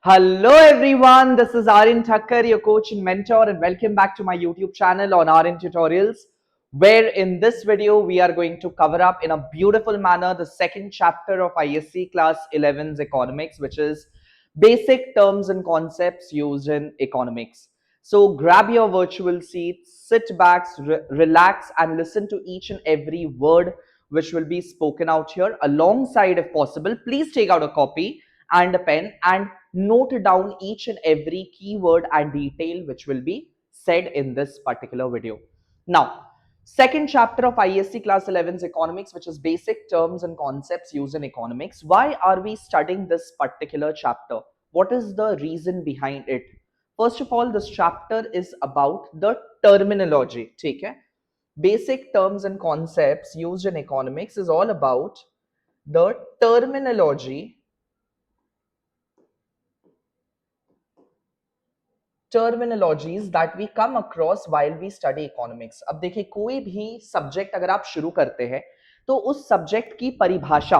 Hello everyone, this is Aryan Thakkar, your coach and mentor, and welcome back to my YouTube channel on Aryan Tutorials, where in this video we are going to cover up in a beautiful manner the second chapter of ISC Class 11's Economics, which is Basic Terms and Concepts Used in Economics. So grab your virtual seat, sit back, relax, and listen to each and every word which will be spoken out here. Alongside, if possible, please take out a copy and a pen and note down each and every keyword and detail which will be said in this particular video. Now, second chapter of ISC Class 11's Economics, which is Basic Terms and Concepts Used in Economics. Why are we studying this particular chapter? What is the reason behind it? First of all, this chapter is about the terminology. ठीक है? Basic terms and concepts used in economics is all about the terminologies that we come across while we study economics. अब देखिए, कोई भी subject अगर आप शुरू करते हैं तो उस सब्जेक्ट की परिभाषा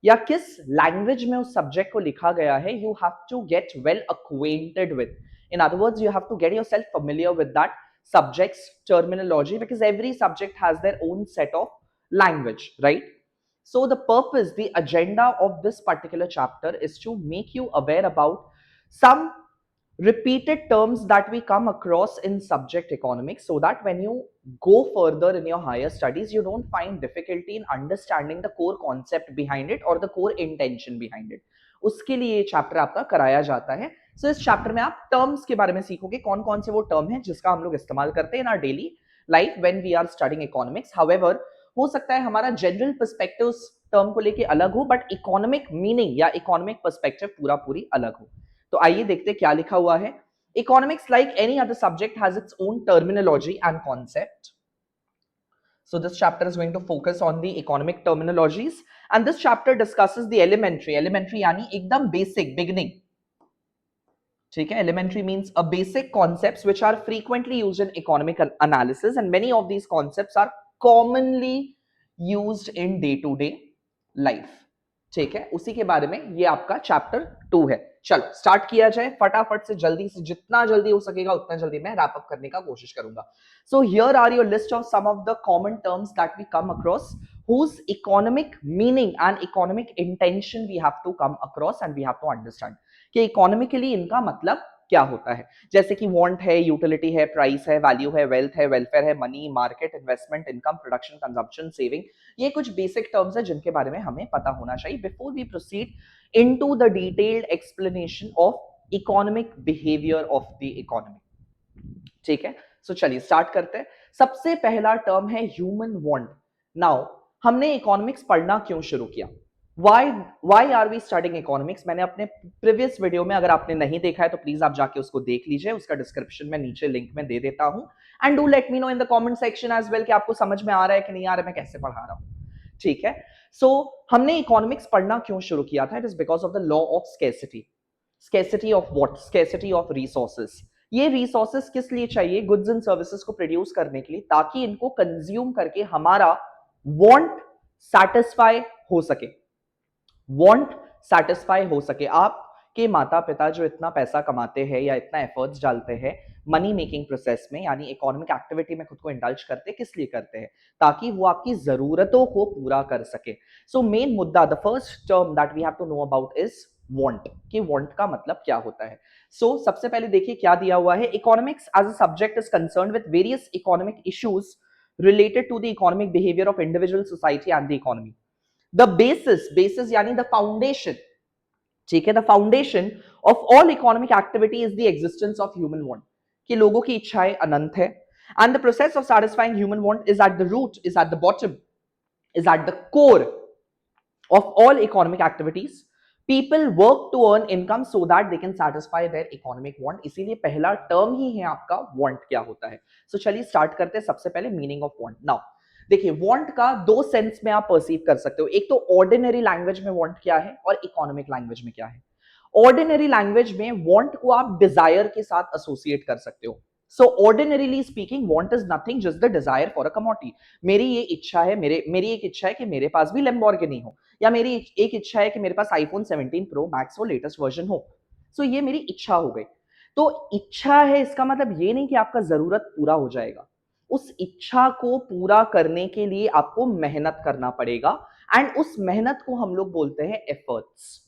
या किस लैंग्वेज में उस सब्जेक्ट को लिखा गया है, you have to get well acquainted with. In other words, you have to get yourself familiar with that subject's terminology, because every subject has their own set of language, right? So the purpose, the agenda of this particular chapter is to make you aware about some repeated terms that we come across in subject economics, so that when you go further in your higher studies, you don't find difficulty in understanding the core concept behind it or the core intention behind it. उसके लिए ये chapter आपका कराया जाता है. सो इस chapter में आप टर्म्स के बारे में सीखोगे, कौन कौन से वो टर्म है जिसका हम लोग इस्तेमाल करते हैं in our daily life when we are studying economics. However, हो सकता है हमारा जनरल पर्सपेक्टिव उस टर्म को लेके अलग हो, बट इकोनॉमिक मीनिंग या इकोनॉमिक पर्सपेक्टिव पूरा पूरी अलग हो. तो आइए देखते हैं क्या लिखा हुआ है. Economics, like any other subject, has its own terminology and concept. So this chapter is going to focus on the economic terminologies, and this chapter discusses the elementary यानी एकदम basic beginning. ठीक है, elementary means a basic concepts which are frequently used in economic analysis, and many of these concepts are commonly used in day to day life. ठीक है, उसी के बारे में ये आपका चैप्टर 2 है. चलो स्टार्ट किया जाए फटाफट से, जल्दी से, जितना जल्दी हो सकेगा उतना जल्दी मैं रैप अप करने का कोशिश करूंगा. So here are your list of some of the common terms that we come across, whose economic meaning and economic intention we have to come across and we have to understand कि economically इनका मतलब क्या होता है. जैसे कि want है, utility है, प्राइस है, वैल्यू है, वेल्थ है, वेलफेयर है, money, market, investment, income, production, consumption, saving. ये कुछ बेसिक टर्म्स है जिनके बारे में हमें पता होना चाहिए before we proceed into the detailed explanation of economic behaviour of the economy. ठीक है, सो चलिए स्टार्ट करते हैं. सबसे पहला टर्म है ह्यूमन वांट. नाउ, हमने इकोनॉमिक्स पढ़ना क्यों शुरू किया? Why are we studying economics? मैंने अपने प्रीवियस वीडियो में, अगर आपने नहीं देखा है तो प्लीज आप जाके उसको देख लीजिए, उसका डिस्क्रिप्शन में नीचे लिंक में दे देता हूं. And do let me know in the comment section as well कि आपको समझ में आ रहा है कि नहीं आ रहा है, मैं कैसे पढ़ा रहा हूं. ठीक है, सो हमने इकोनॉमिक्स पढ़ना क्यों शुरू किया था? It is because of the law of scarcity. Scarcity of what? Scarcity of resources. ये रिसोर्सेस किस लिए चाहिए? गुड्स एंड सर्विसेज को प्रोड्यूस करने के लिए, ताकि इनको कंज्यूम करके हमारा वांट सैटिस्फाई हो सके. वांट सैटिस्फाई हो सके. आपके माता पिता जो इतना पैसा कमाते हैं या इतना एफर्ट्स डालते हैं मनी मेकिंग प्रोसेस में, यानी इकोनॉमिक एक्टिविटी में खुद को इंडल्ज करते हैं, किस लिए करते हैं? ताकि वो आपकी जरूरतों को पूरा कर सके. सो मेन मुद्दा, the first term that we have to know about is want. कि वांट का मतलब क्या होता है. सो सबसे पहले देखिए क्या दिया हुआ है. Economics as a subject is concerned with various economic issues related to the economic behavior of individual society and the economy. The basis यानी the foundation, ठीक है, the foundation of all economic activity is the existence of human want. कि लोगों की इच्छाएं अनंत है, and the process of satisfying human want is at the root, is at the bottom, is at the core of all economic activities. People work to earn income so that they can satisfy their economic want. इसीलिए पहला term ही है आपका want क्या होता है. So चलिए start करते हैं. सबसे पहले मीनिंग ऑफ want. नाउ देखिए, वांट का दो सेंस में आप परसीव कर सकते हो. एक तो ऑर्डिनरी लैंग्वेज में वांट क्या है और इकोनॉमिक लैंग्वेज में क्या है. ऑर्डिनरी लैंग्वेज में वांट को आप डिजायर के साथ एसोसिएट कर सकते हो. So ordinarily speaking, want is nothing just the desire for a commodity. मेरी ये इच्छा है, मेरी एक इच्छा है कि मेरे पास भी लैम्बोर्गिनी हो, या मेरी एक इच्छा है कि मेरे पास आईफोन 17 प्रो मैक्स हो, लेटेस्ट वर्जन हो. सो ये मेरी इच्छा हो गई। तो इच्छा है इसका मतलब ये नहीं कि आपका जरूरत पूरा हो जाएगा। उस इच्छा को पूरा करने के लिए आपको मेहनत करना पड़ेगा एंड उस मेहनत को हम लोग बोलते हैं एफर्ट्स।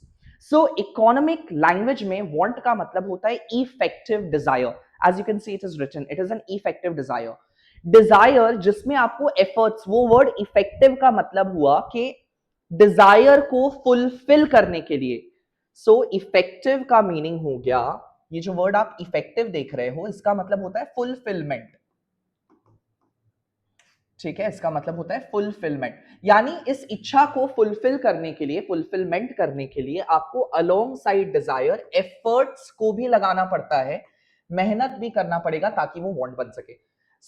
सो इकोनॉमिक लैंग्वेज में वांट का मतलब होता है effective desire. As you can see it is written, it is an effective desire. Desire जिसमें आपको एफर्ट्स, वो वर्ड इफेक्टिव का मतलब हुआ कि डिजायर को फुलफिल करने के लिए। सो इफेक्टिव का मीनिंग हो गया, ये जो वर्ड आप इफेक्टिव देख रहे हो इसका मतलब होता है फुलफिलमेंट। ठीक है, इसका मतलब होता है फुलफिलमेंट, यानी इस इच्छा को फुलफिल करने के लिए, फुलफिलमेंट करने के लिए आपको अलोंग साइड डिजायर एफर्ट्स को भी लगाना पड़ता है, मेहनत भी करना पड़ेगा ताकि वो वांट बन सके।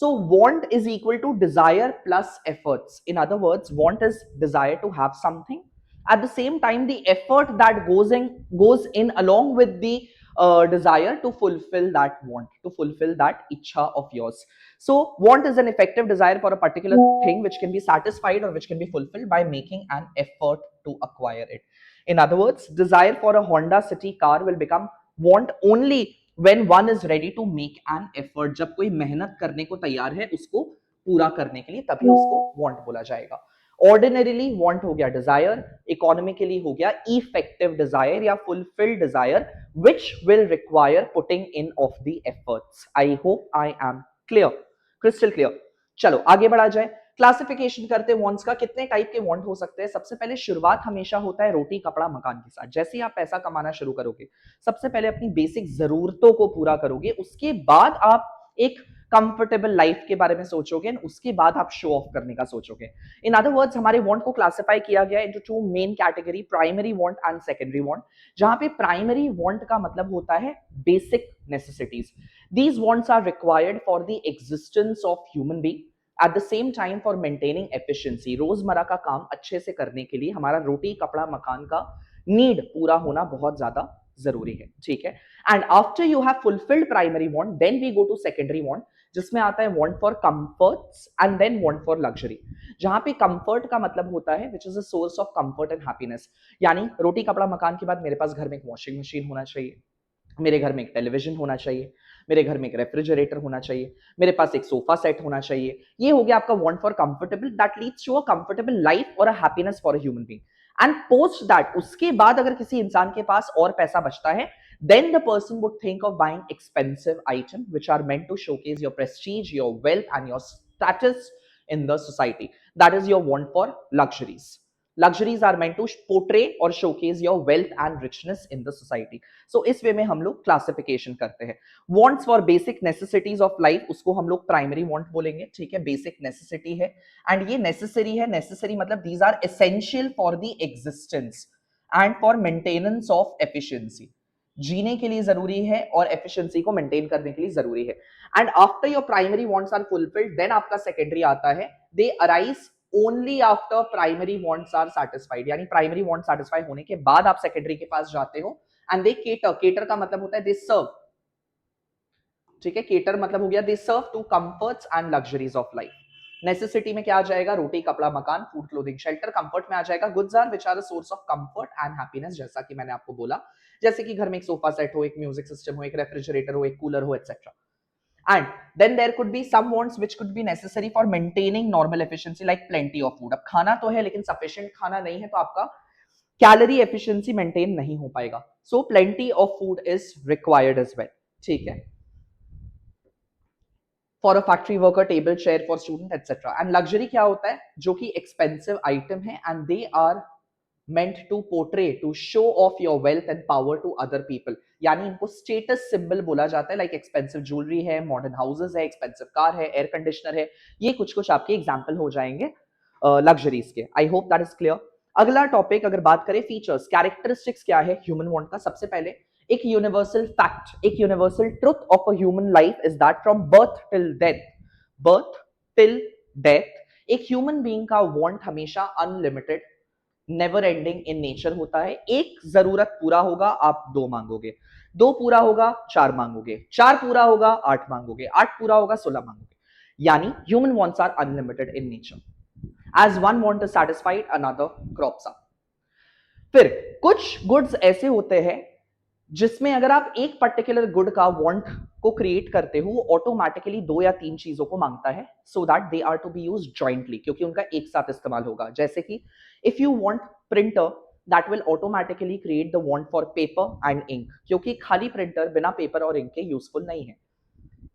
So want is equal to desire plus efforts. In other words, want is desire to have something, at the same time the effort that goes in along with the desire to fulfill that want, to fulfill that ichha of yours. So want is an effective desire for a particular thing which can be satisfied or which can be fulfilled by making an effort to acquire it. In other words, desire for a Honda City car will become want only when one is ready to make an effort. जब कोई मेहनत करने को तैयार है उसको पूरा करने के लिए, तभी उसको want बोला जाएगा। ऑर्डिनरीली वांट हो गया डिजायर, इकोनॉमिकली हो गया इफेक्टिव डिजायर या fulfilled desire which will require putting in of the efforts. I hope I am clear, crystal clear. चलो आगे बढ़ा जाए, क्लासिफिकेशन करते वांट्स का। कितने टाइप के वांट हो सकते हैं? सबसे पहले शुरुआत हमेशा होता है रोटी कपड़ा मकान के साथ। जैसे ही आप पैसा कमाना शुरू करोगे, सबसे पहले अपनी बेसिक जरूरतों को पूरा करोगे, उसके बाद आप एक कंफर्टेबल लाइफ के बारे में सोचोगे, उसके बाद आप शो ऑफ करने का सोचोगे। इन अदर वर्ड्स, हमारे वांट को क्लासिफाई किया गया into two main category, primary want and secondary want. जहां पे प्राइमरी वांट का मतलब होता है basic necessities. These wants are required for the existence of human being, at the same time for maintaining efficiency. रोजमर्रा का काम अच्छे से करने के लिए हमारा रोटी कपड़ा मकान का नीड पूरा होना बहुत ज्यादा जरूरी है। ठीक है, and after you have fulfilled primary want, then we go to secondary want, जिसमें आता है want for comforts and then want for luxury. जहां पे कंफर्ट का मतलब होता है which is a source of comfort and happiness, यानी रोटी कपड़ा मकान के बाद मेरे पास घर में एक वॉशिंग मशीन होना चाहिए, मेरे घर में एक टेलीविजन होना चाहिए, मेरे घर में एक रेफ्रिजरेटर होना चाहिए, मेरे पास एक सोफा सेट होना चाहिए। ये हो गया आपका want for comfortable, that leads to a comfortable life और a happiness for a human being. And post that, उसके बाद अगर किसी इंसान के पास और पैसा बचता है, then the person would think of buying expensive items which are meant to showcase your prestige, your wealth and your status in the society. That is your want for luxuries. Luxuries are meant to portray or showcase your wealth and richness in the society. So इस वे में हम लोग classification करते हैं। wants for basic necessities of life, उसको हम लोग primary want बोलेंगे। ठीक है, बेसिक नेसेसिटी है एंड ये नेसेसरी है। नेसेसरी मतलब these are essential for the existence and for maintenance of efficiency। जीने के लिए जरूरी है और एफिशिएंसी को मेंटेन करने के लिए जरूरी है। And after your primary wants are fulfilled, then आपका सेकेंडरी आता है। They arise only after primary wants are satisfied, यानी प्राइमरी वांट सैटिस्फाई होने के बाद आप सेकेंडरी के पास जाते हो एंड दे केटर। केटर का मतलब होता है दे सर्व। ठीक है, केटर मतलब हो गया they serve to comforts and luxuries of life. Necessity में क्या आ जाएगा? रोटी कपड़ा मकान, फूड क्लोथिंग शेल्टर। कंफर्ट में आ जाएगा goods are which are a source of comfort and happiness, जैसा कि मैंने आपको बोला, जैसे कि घर में एक सोफा सेट हो, एक म्यूजिक सिस्टम हो, एक रेफ्रिजरेटर हो, एक कूलर हो, etcetera. And then there could be some wants which could be necessary for maintaining normal efficiency like plenty of food. अब खाना तो है लेकिन sufficient खाना नहीं है, तो आपका कैलोरी एफिशिएंसी मेंटेन नहीं हो पाएगा। So plenty of food is required as well. ठीक है, for a factory worker, table chair for student etcetera. And luxury क्या होता है? जो कि एक्सपेंसिव आइटम है and they are meant to portray, to show off your wealth and power to other people, यानी इनको स्टेटस सिंबल बोला जाता है। लाइक एक्सपेंसिव ज्वेलरी है, मॉडर्न हाउसेस है, एक्सपेंसिव कार है, एयर कंडीशनर है। ये कुछ कुछ आपके एग्जांपल हो जाएंगे लग्जरीज के। I hope that is clear. अगला टॉपिक अगर बात करें फीचर्स, कैरेक्टरिस्टिक्स क्या है ह्यूमन वांट का। सबसे पहले एक यूनिवर्सल फैक्ट, एक universal truth of a human life is that from birth till death एक ह्यूमन बीइंग का वांट हमेशा unlimited, never ending in nature होता है। एक जरूरत पूरा होगा आप दो मांगोगे, दो पूरा होगा चार मांगोगे, चार पूरा होगा आठ मांगोगे, आठ पूरा होगा 16 मांगोगे। यानी human wants are unlimited in nature. As one want is satisfied another crops up. फिर कुछ गुड्स ऐसे होते हैं जिसमें अगर आप एक पर्टिकुलर गुड का वांट को क्रिएट करते हो, वो ऑटोमेटिकली 2 या 3 चीजों को मांगता है, so that they are to be used jointly, क्योंकि उनका एक साथ इस्तेमाल होगा। जैसे कि if you want printer, that will automatically create the want for paper and ink, क्योंकि खाली प्रिंटर बिना पेपर और इंक के यूजफुल नहीं है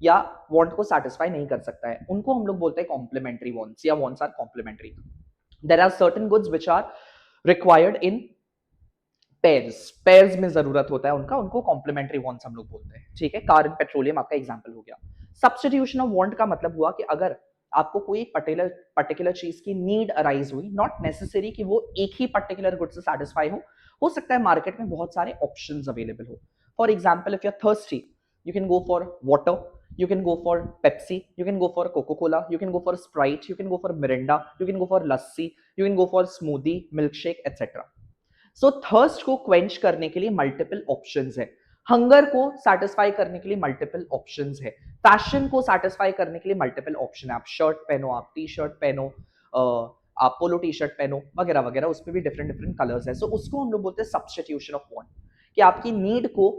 या वांट को सेटिस्फाई नहीं कर सकता है। उनको हम लोग बोलते हैं कॉम्प्लीमेंट्री वांट्स या wants are complementary. There are certain goods which are required in pairs में जरूरत होता है उनका, उनको कॉम्प्लीमेंट्री वांट्स हम लोग बोलते हैं। ठीक है, कार एंड पेट्रोलियम आपका एग्जांपल हो गया। सब्स्टिट्यूशन ऑफ वांट का मतलब हुआ कि अगर आपको कोई पर्टिकुलर चीज की नीड अराइज हुई, नॉट नेसेसरी कि वो एक ही पर्टिकुलर गुड से सेटिस्फाई हो सकता है मार्केट में बहुत सारे ऑप्शंस अवेलेबल हो। For example, if you are thirsty, you can go for water, you can go for Pepsi, you can go for Coca-Cola, you can go for Sprite, you can go for Mirinda, you can go for lassi, you can go for smoothie, milkshake, etc. So thirst को quench करने के लिए multiple options है, hunger को satisfy करने के लिए multiple options है, पैशन को सेटिस्फाई करने के लिए मल्टीपल ऑप्शन है। आप शर्ट पहनो, आप टी शर्ट पहनो, आप पोलो टी शर्ट पहनो, वगैरह वगैरह, उसमें भी डिफरेंट डिफरेंट कलर्स है। सो उसको हम लोग बोलते हैं सब्स्टिट्यूशन ऑफ वांट, कि आपकी नीड को,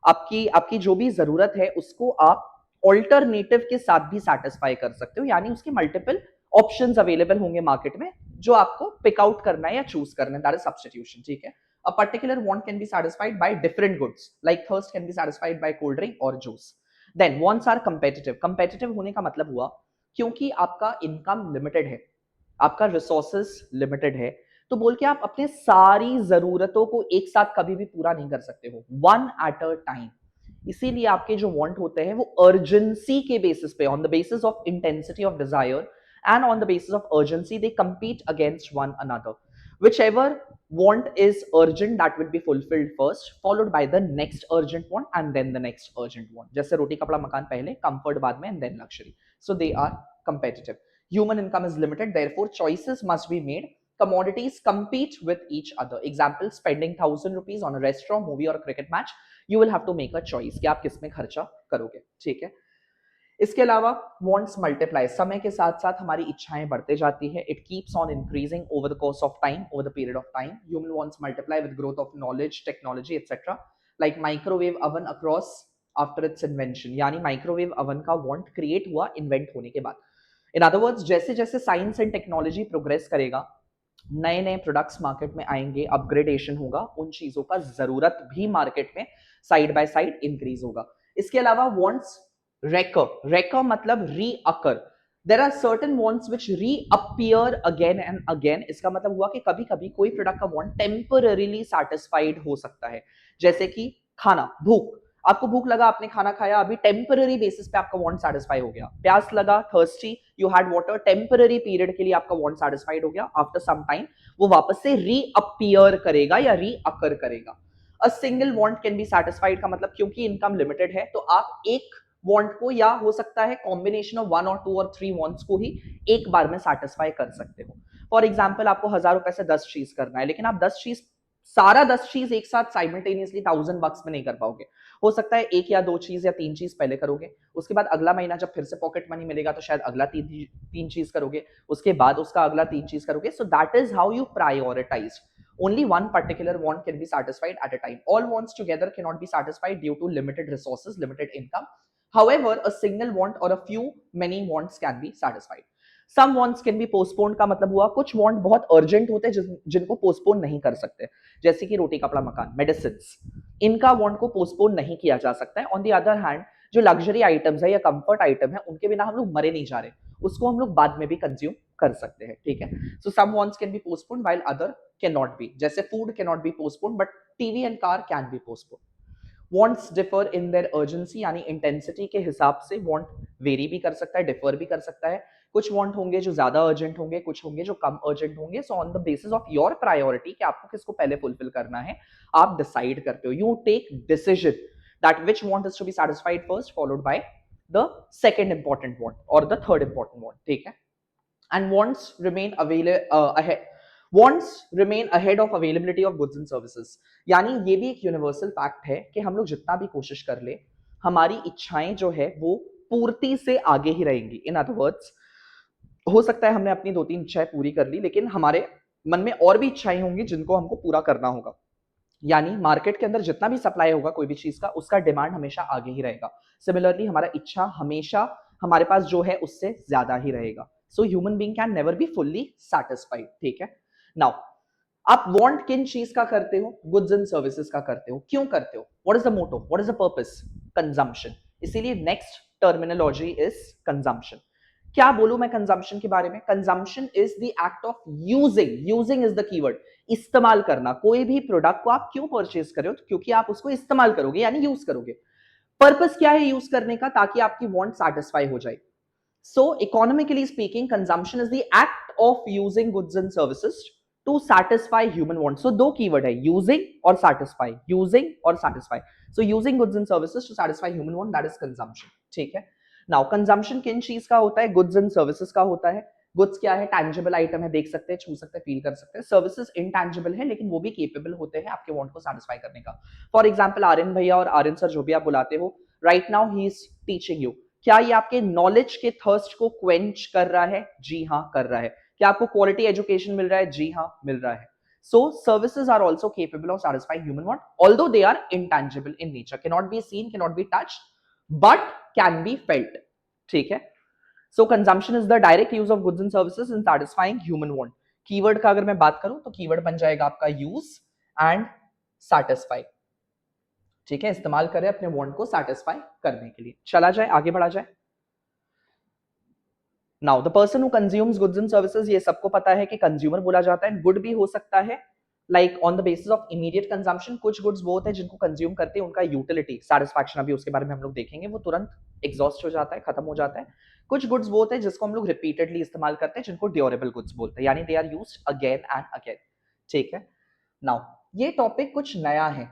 आपकी आपकी जो भी जरूरत है उसको आप ऑल्टरनेटिव के साथ भी सेटिस्फाई कर सकते हो, यानी उसके मल्टीपल ऑप्शंस अवेलेबल होंगे मार्केट में जो आपको पिक आउट करना है या चूज करना है, दैट इज सब्स्टिट्यूशन। ठीक है, a particular want can be satisfied by different goods, like thirst can be satisfied by cold drink or juice. Then wants are competitive होने का मतलब हुआ क्योंकि आपका इनकम लिमिटेड है, आपका रिसोर्सेस लिमिटेड है, तो बोल के आप अपने सारी जरूरतों को एक साथ कभी भी पूरा नहीं कर सकते हो, वन एट अ टाइम। इसीलिए आपके जो वांट होते हैं वो अर्जेंसी के बेसिस पे, on the basis of intensity of desire and on the basis of urgency they compete against one another. Whichever want is urgent, that will be fulfilled first, followed by the next urgent want and then the next urgent want. जैसे रोटी कपड़ा मकान पहले, comfort बाद में, and then luxury. So they are competitive. Human income is limited, therefore choices must be made. Commodities compete with each other. Example, spending 1,000 rupees on a restaurant, movie or cricket match, you will have to make a choice कि आप किस में खर्चा करोगे। ठीक है, इसके अलावा वॉन्ट्स मल्टीप्लाई, समय के साथ साथ हमारी इच्छाएं बढ़ते जाती है, it keeps on increasing over the course of time, over the period of time. Human wants multiply with growth of knowledge, technology etcetera, like microwave oven across after its invention, यानी माइक्रोवेव अवन का want create हुआ invent होने के बाद। इन other words, जैसे जैसे science and technology progress करेगा, नए नए प्रोडक्ट्स मार्केट में आएंगे, अपग्रेडेशन होगा, उन चीजों का जरूरत भी मार्केट में साइड बाय साइड इंक्रीज होगा। इसके अलावा वॉन्ट्स रेकर मतलब reoccur, there are certain wants which reappear again and again. इसका मतलब हुआ कि कभी कभी कोई प्रोडक्ट का वॉन्ट टेम्पररीली सेटिस्फाइड हो सकता है, जैसे कि खाना, भूख, आपको भूख लगा, आपने खाना खाया, अभी टेम्पररी बेसिस पे आपका वांट सेटिस्फाई हो गया। प्यास लगा, thirsty, you had water, temporary period के लिए आपका वांट सेटिस्फाइड हो गया, आफ्टर सम टाइम वो वापस से रीअपियर करेगा या रीअकर करेगा। A single want can be satisfied का मतलब, क्योंकि इनकम लिमिटेड है तो आप एक वांट को, या हो सकता है कॉम्बिनेशन ऑफ 1 और 2 और 3 वांट्स को ही एक बार में सेटिस्फाई कर सकते हो। फॉर एग्जाम्पल, आपको 1,000 रुपए से 10 चीज करना है, लेकिन आप 10 चीज एक साथ साइमल्टेनियसली $1,000 में नहीं कर पाओगे। हो सकता है एक या दो चीज या तीन चीज पहले करोगे, उसके बाद अगला महीना जब फिर से पॉकेट मनी मिलेगा तो शायद अगला तीन चीज करोगे, उसके बाद उसका अगला 3 चीज करोगे। So that is how you prioritize. Only one particular want can be satisfied at a time. All wants together cannot be satisfied due to limited resources, limited income. However, a single want or a few many wants can be satisfied. Some wants can be postponed का मतलब हुआ कुछ want बहुत urgent होते हैं जिनको postpone नहीं कर सकते, जैसे कि रोटी कपड़ा मकान, मेडिसिन, इनका वांट को पोस्टपोन नहीं किया जा सकता है। ऑन द अदर हैंड, जो लग्जरी आइटम्स है या कंफर्ट आइटम है, उनके बिना हम लोग मरे नहीं जा रहे, उसको हम लोग बाद में भी कंज्यूम कर सकते हैं। ठीक है, so some wants can be postponed while other can not be, जैसे food can not be postponed but TV and car can be postponed. Wants differ in their urgency, यानी इंटेंसिटी के हिसाब से वॉन्ट वेरी भी कर सकता है, differ भी कर सकता है। कुछ वॉन्ट होंगे जो ज्यादा अर्जेंट होंगे, कुछ होंगे जो कम अर्जेंट होंगे। So on the basis of your priority कि आपको किसको पहले फुलफिल करना है, आप डिसाइड करते हो, you take decision that which want is to be satisfied first, followed by the second important want और द थर्ड इंपॉर्टेंट वॉन्ट। ठीक है, and wants remain ahead of availability of goods and services। यानी ये भी एक universal fact है कि हम लोग जितना भी कोशिश कर ले, हमारी इच्छाएं जो है वो पूर्ति से आगे ही रहेंगी। इन अदर वर्ड्स, हो सकता है हमने अपनी 2-3 इच्छाएं पूरी कर ली, लेकिन हमारे मन में और भी इच्छाएं होंगी जिनको हमको पूरा करना होगा। यानी मार्केट के अंदर जितना भी सप्लाई होगा कोई भी चीज का, उसका डिमांड हमेशा आगे ही रहेगा। सिमिलरली हमारा इच्छा हमेशा हमारे पास जो है उससे ज्यादा ही रहेगा। So human being can never be fully satisfied. ठीक है, नाउ आप वांट किन चीज का करते हो? गुड्स एंड सर्विसेज का करते हो। क्यों करते हो? What is the motto, what is the purpose? Consumption. इसीलिए नेक्स्ट टर्मिनोलॉजी इज कंजम्पशन। क्या बोलूं मैं कंजम्पशन के बारे में? Consumption is the act of using, using is the keyword, इस्तेमाल करना। कोई भी प्रोडक्ट को आप क्यों परचेज कर रहे हो? क्योंकि आप उसको इस्तेमाल करोगे यानी यूज करोगे। पर्पस क्या है यूज करने का? ताकि आपकी वांट सेटिस्फाई हो जाए। So, economically speaking, consumption is the act of using goods and services to satisfy human wants. So, दो कीवर्ड है, using और satisfy, using और satisfy. So, using goods and services to satisfy human want, that is consumption. ठीक है। Now, consumption किन चीज का होता है? Goods and services का होता है। गुड्स क्या है? टैंजिबल आइटम है, देख सकते हैं, छू सकते हैं, फील कर सकते हैं। सर्विसेज इनटैंजिबल है, लेकिन वो भी केपेबल होते हैं आपके वांट को सेटिस्फाई करने का। फॉर एग्जांपल आर्यन भैया और आर्यन सर जो भी आप बुलाते हो, right now he is teaching you. क्या ये आपके नॉलेज के थर्स्ट को क्वेंच कर रहा है? जी हाँ, कर रहा है। क्या आपको क्वालिटी एजुकेशन मिल रहा है? जी हाँ, मिल रहा है। So services are also capable of satisfying human want, although they are intangible in nature, cannot be seen, cannot be touched, but can be felt. ठीक है। So consumption is the direct use of goods and services in satisfying human want. Keyword का अगर मैं बात करूं तो keyword बन जाएगा आपका यूज एंड satisfy। ठीक है, इस्तेमाल करें अपने वांट को सेटिस्फाई करने के लिए। चला जाए, आगे बढ़ा जाए। Now the person who consumes goods and services, ये सबको पता है कि कंज्यूमर बोला जाता है। गुड भी हो सकता है like on the basis of immediate consumption. कुछ गुड्स वो होते हैं जिनको कंज्यूम करते हैं उनका यूटिलिटी सेटिस्फैक्शन, अभी उसके बारे में हम लोग देखेंगे, वो तुरंत एग्जॉस्ट हो जाता है, खत्म हो जाता है। कुछ गुड्स वो होते हैं जिसको हम लोग रिपीटेडली इस्तेमाल करते हैं, जिनको ड्यूरेबल गुड्स बोलते हैं, यानी they are used again and again. ठीक है, नाउ ये टॉपिक कुछ नया है।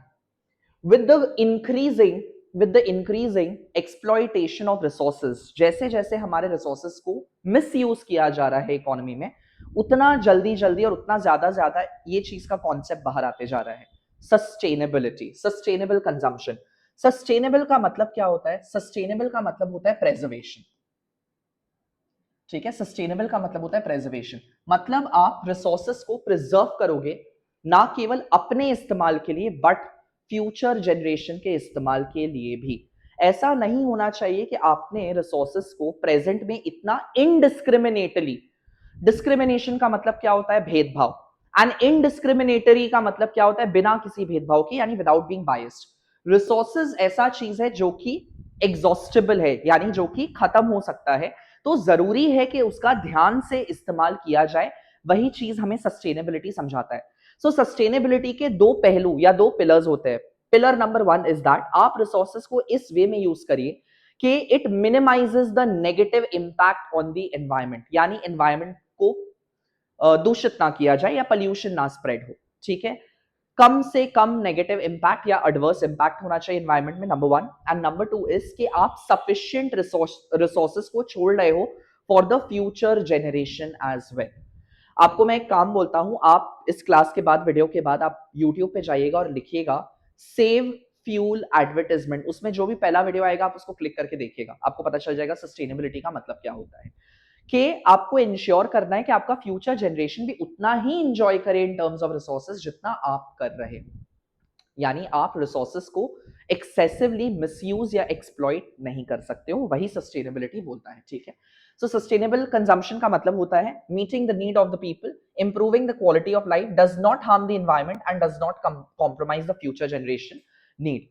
with the increasing with the increasing exploitation of resources, जैसे जैसे हमारे resources को misuse किया जा रहा है इकोनॉमी में, उतना जल्दी जल्दी और उतना ज्यादा ज्यादा ये चीज का कॉन्सेप्ट बाहर आते जा रहा है। Sustainability, sustainable consumption. सस्टेनेबल का मतलब क्या होता है? सस्टेनेबल का मतलब होता है प्रेजर्वेशन। ठीक है, सस्टेनेबल का मतलब होता है प्रेजर्वेशन, मतलब आप रिसोर्सेस को प्रिजर्व करोगे, ना केवल अपने इस्तेमाल के लिए बट फ्यूचर जनरेशन के इस्तेमाल के लिए भी। ऐसा नहीं होना चाहिए कि आपने रिसोर्सेस को प्रेजेंट में इतना इनडिस्क्रिमिनेटली, डिस्क्रिमिनेशन का मतलब क्या होता है? भेदभाव। एंड इनडिस्क्रिमिनेटरी का मतलब क्या होता है? बिना किसी भेदभाव के, यानी विदाउट बीइंग बायस्ड। रिसोर्सेज ऐसा चीज है जो कि एग्जॉस्टेबल है, यानी जो कि खत्म हो सकता है, तो जरूरी है कि उसका ध्यान से इस्तेमाल किया जाए। वही चीज हमें सस्टेनेबिलिटी समझाता है। सो सस्टेनेबिलिटी के दो पहलू या दो पिलर्स होते हैं। पिलर नंबर 1 इज दैट आप रिसोर्सेज को इस वे में यूज करिए कि it minimises the negative impact on the environment, यानी एनवायरमेंट को दूषित ना किया जाए या पोल्यूशन ना स्प्रेड हो। ठीक है, कम से कम नेगेटिव इंपैक्ट या एडवर्स इंपैक्ट होना चाहिए एनवायरमेंट में, नंबर 1। एंड नंबर 2 इज कि आप सफिशिएंट रिसोर्सेज को छोड़ रहे हो for the future generation as well. आपको मैं एक काम बोलता हूं, आप इस क्लास के बाद, वीडियो के बाद आप यूट्यूब पे जाइएगा और लिखिएगा सेव फ्यूल एडवर्टाइजमेंट। उसमें जो भी पहला वीडियो आएगा आप उसको क्लिक करके देखिएगा, आपको पता चल जाएगा सस्टेनेबिलिटी का मतलब क्या होता है। कि आपको इंश्योर करना है कि आपका फ्यूचर जनरेशन भी उतना ही इंजॉय करे इन टर्म्स ऑफ रिसोर्सेज जितना आप कर रहे हो, यानी आप रिसोर्सेज को एक्सेसिवली मिसयूज या एक्सप्लॉइट नहीं कर सकते हो, वही सस्टेनेबिलिटी बोलता है। ठीक है, सो सस्टेनेबल कंजम्पशन का मतलब होता है meeting the need of the people, improving the quality of life, does not harm the environment and does not compromise the future generation need.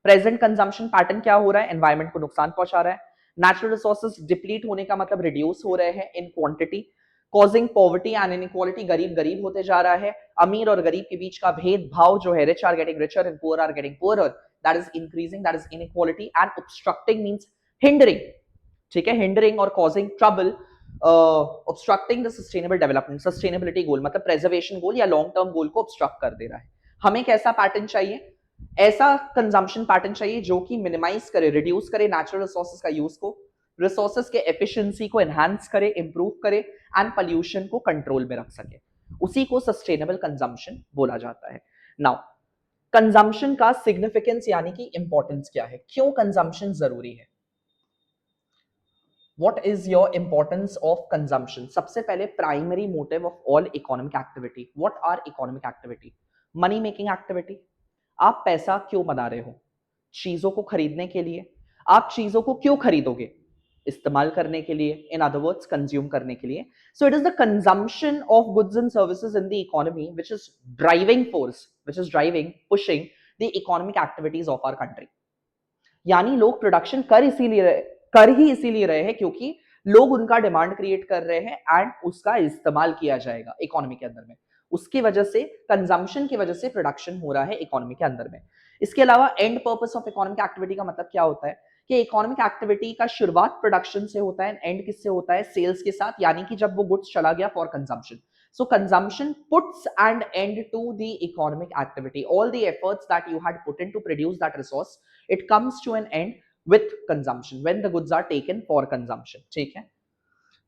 Present consumption pattern क्या हो रहा है? एनवायरमेंट को नुकसान पहुंचा रहा है। नेचुरल रिसोर्सेज डिप्लीट होने का मतलब रिड्यूस हो रहे हैं in quantity, causing poverty and inequality, गरीब गरीब होते जा रहा है, अमीर और गरीब के बीच का भेदभाव जो है, rich are getting richer and poor are getting poorer, that is increasing, that is inequality and obstructing means hindering. ठीक है, हिंडरिंग और causing trouble, obstructing the sustainable development. Sustainability goal मतलब प्रेजर्वेशन गोल या लॉन्ग टर्म गोल को obstruct कर दे रहा है। हमें कैसा पैटर्न चाहिए? ऐसा कंजम्पशन पैटर्न चाहिए जो कि मिनिमाइज करे, रिड्यूस करे नेचुरल रिसोर्सेज का यूज को, रिसोर्सेज के एफिशिएंसी को एनहांस करे, इंप्रूव करे एंड पोल्यूशन को कंट्रोल में रख सके, उसी को सस्टेनेबल कंजम्पशन बोला जाता है। नाउ कंजम्पशन का सिग्निफिकेंस यानी कि इंपॉर्टेंस क्या है? क्यों कंजम्पशन जरूरी है? What is your importance of consumption? सबसे पहले primary motive of all economic activity. What are economic activity? Money making activity, आप पैसा क्यों बना रहे हो? चीजों को खरीदने के लिए। आप चीजों को क्यों खरीदोगे? इस्तेमाल करने के लिए, इन अदर वर्ड्स कंज्यूम करने के लिए। So it is the consumption of goods and services in the economy which is driving force, which is driving, pushing the economic activities of our country. यानी लोग प्रोडक्शन कर ही इसीलिए रहे हैं क्योंकि लोग उनका डिमांड क्रिएट कर रहे हैं एंड उसका इस्तेमाल किया जाएगा इकोनॉमी के अंदर में। उसकी वजह से, कंजम्पशन की वजह से प्रोडक्शन हो रहा है इकोनॉमी के अंदर में। इसके अलावा and purpose of economic activity का मतलब क्या होता है कि इकोनॉमिक एक्टिविटी का शुरुआत प्रोडक्शन से होता है, एंड किससे होता है? सेल्स के साथ, यानी कि जब वो गुड्स चला गया for consumption. So consumption puts an end to the economic activity. All the efforts that you had put in to produce that resource, it comes to an end with consumption when the goods are taken for consumption. ठीक है।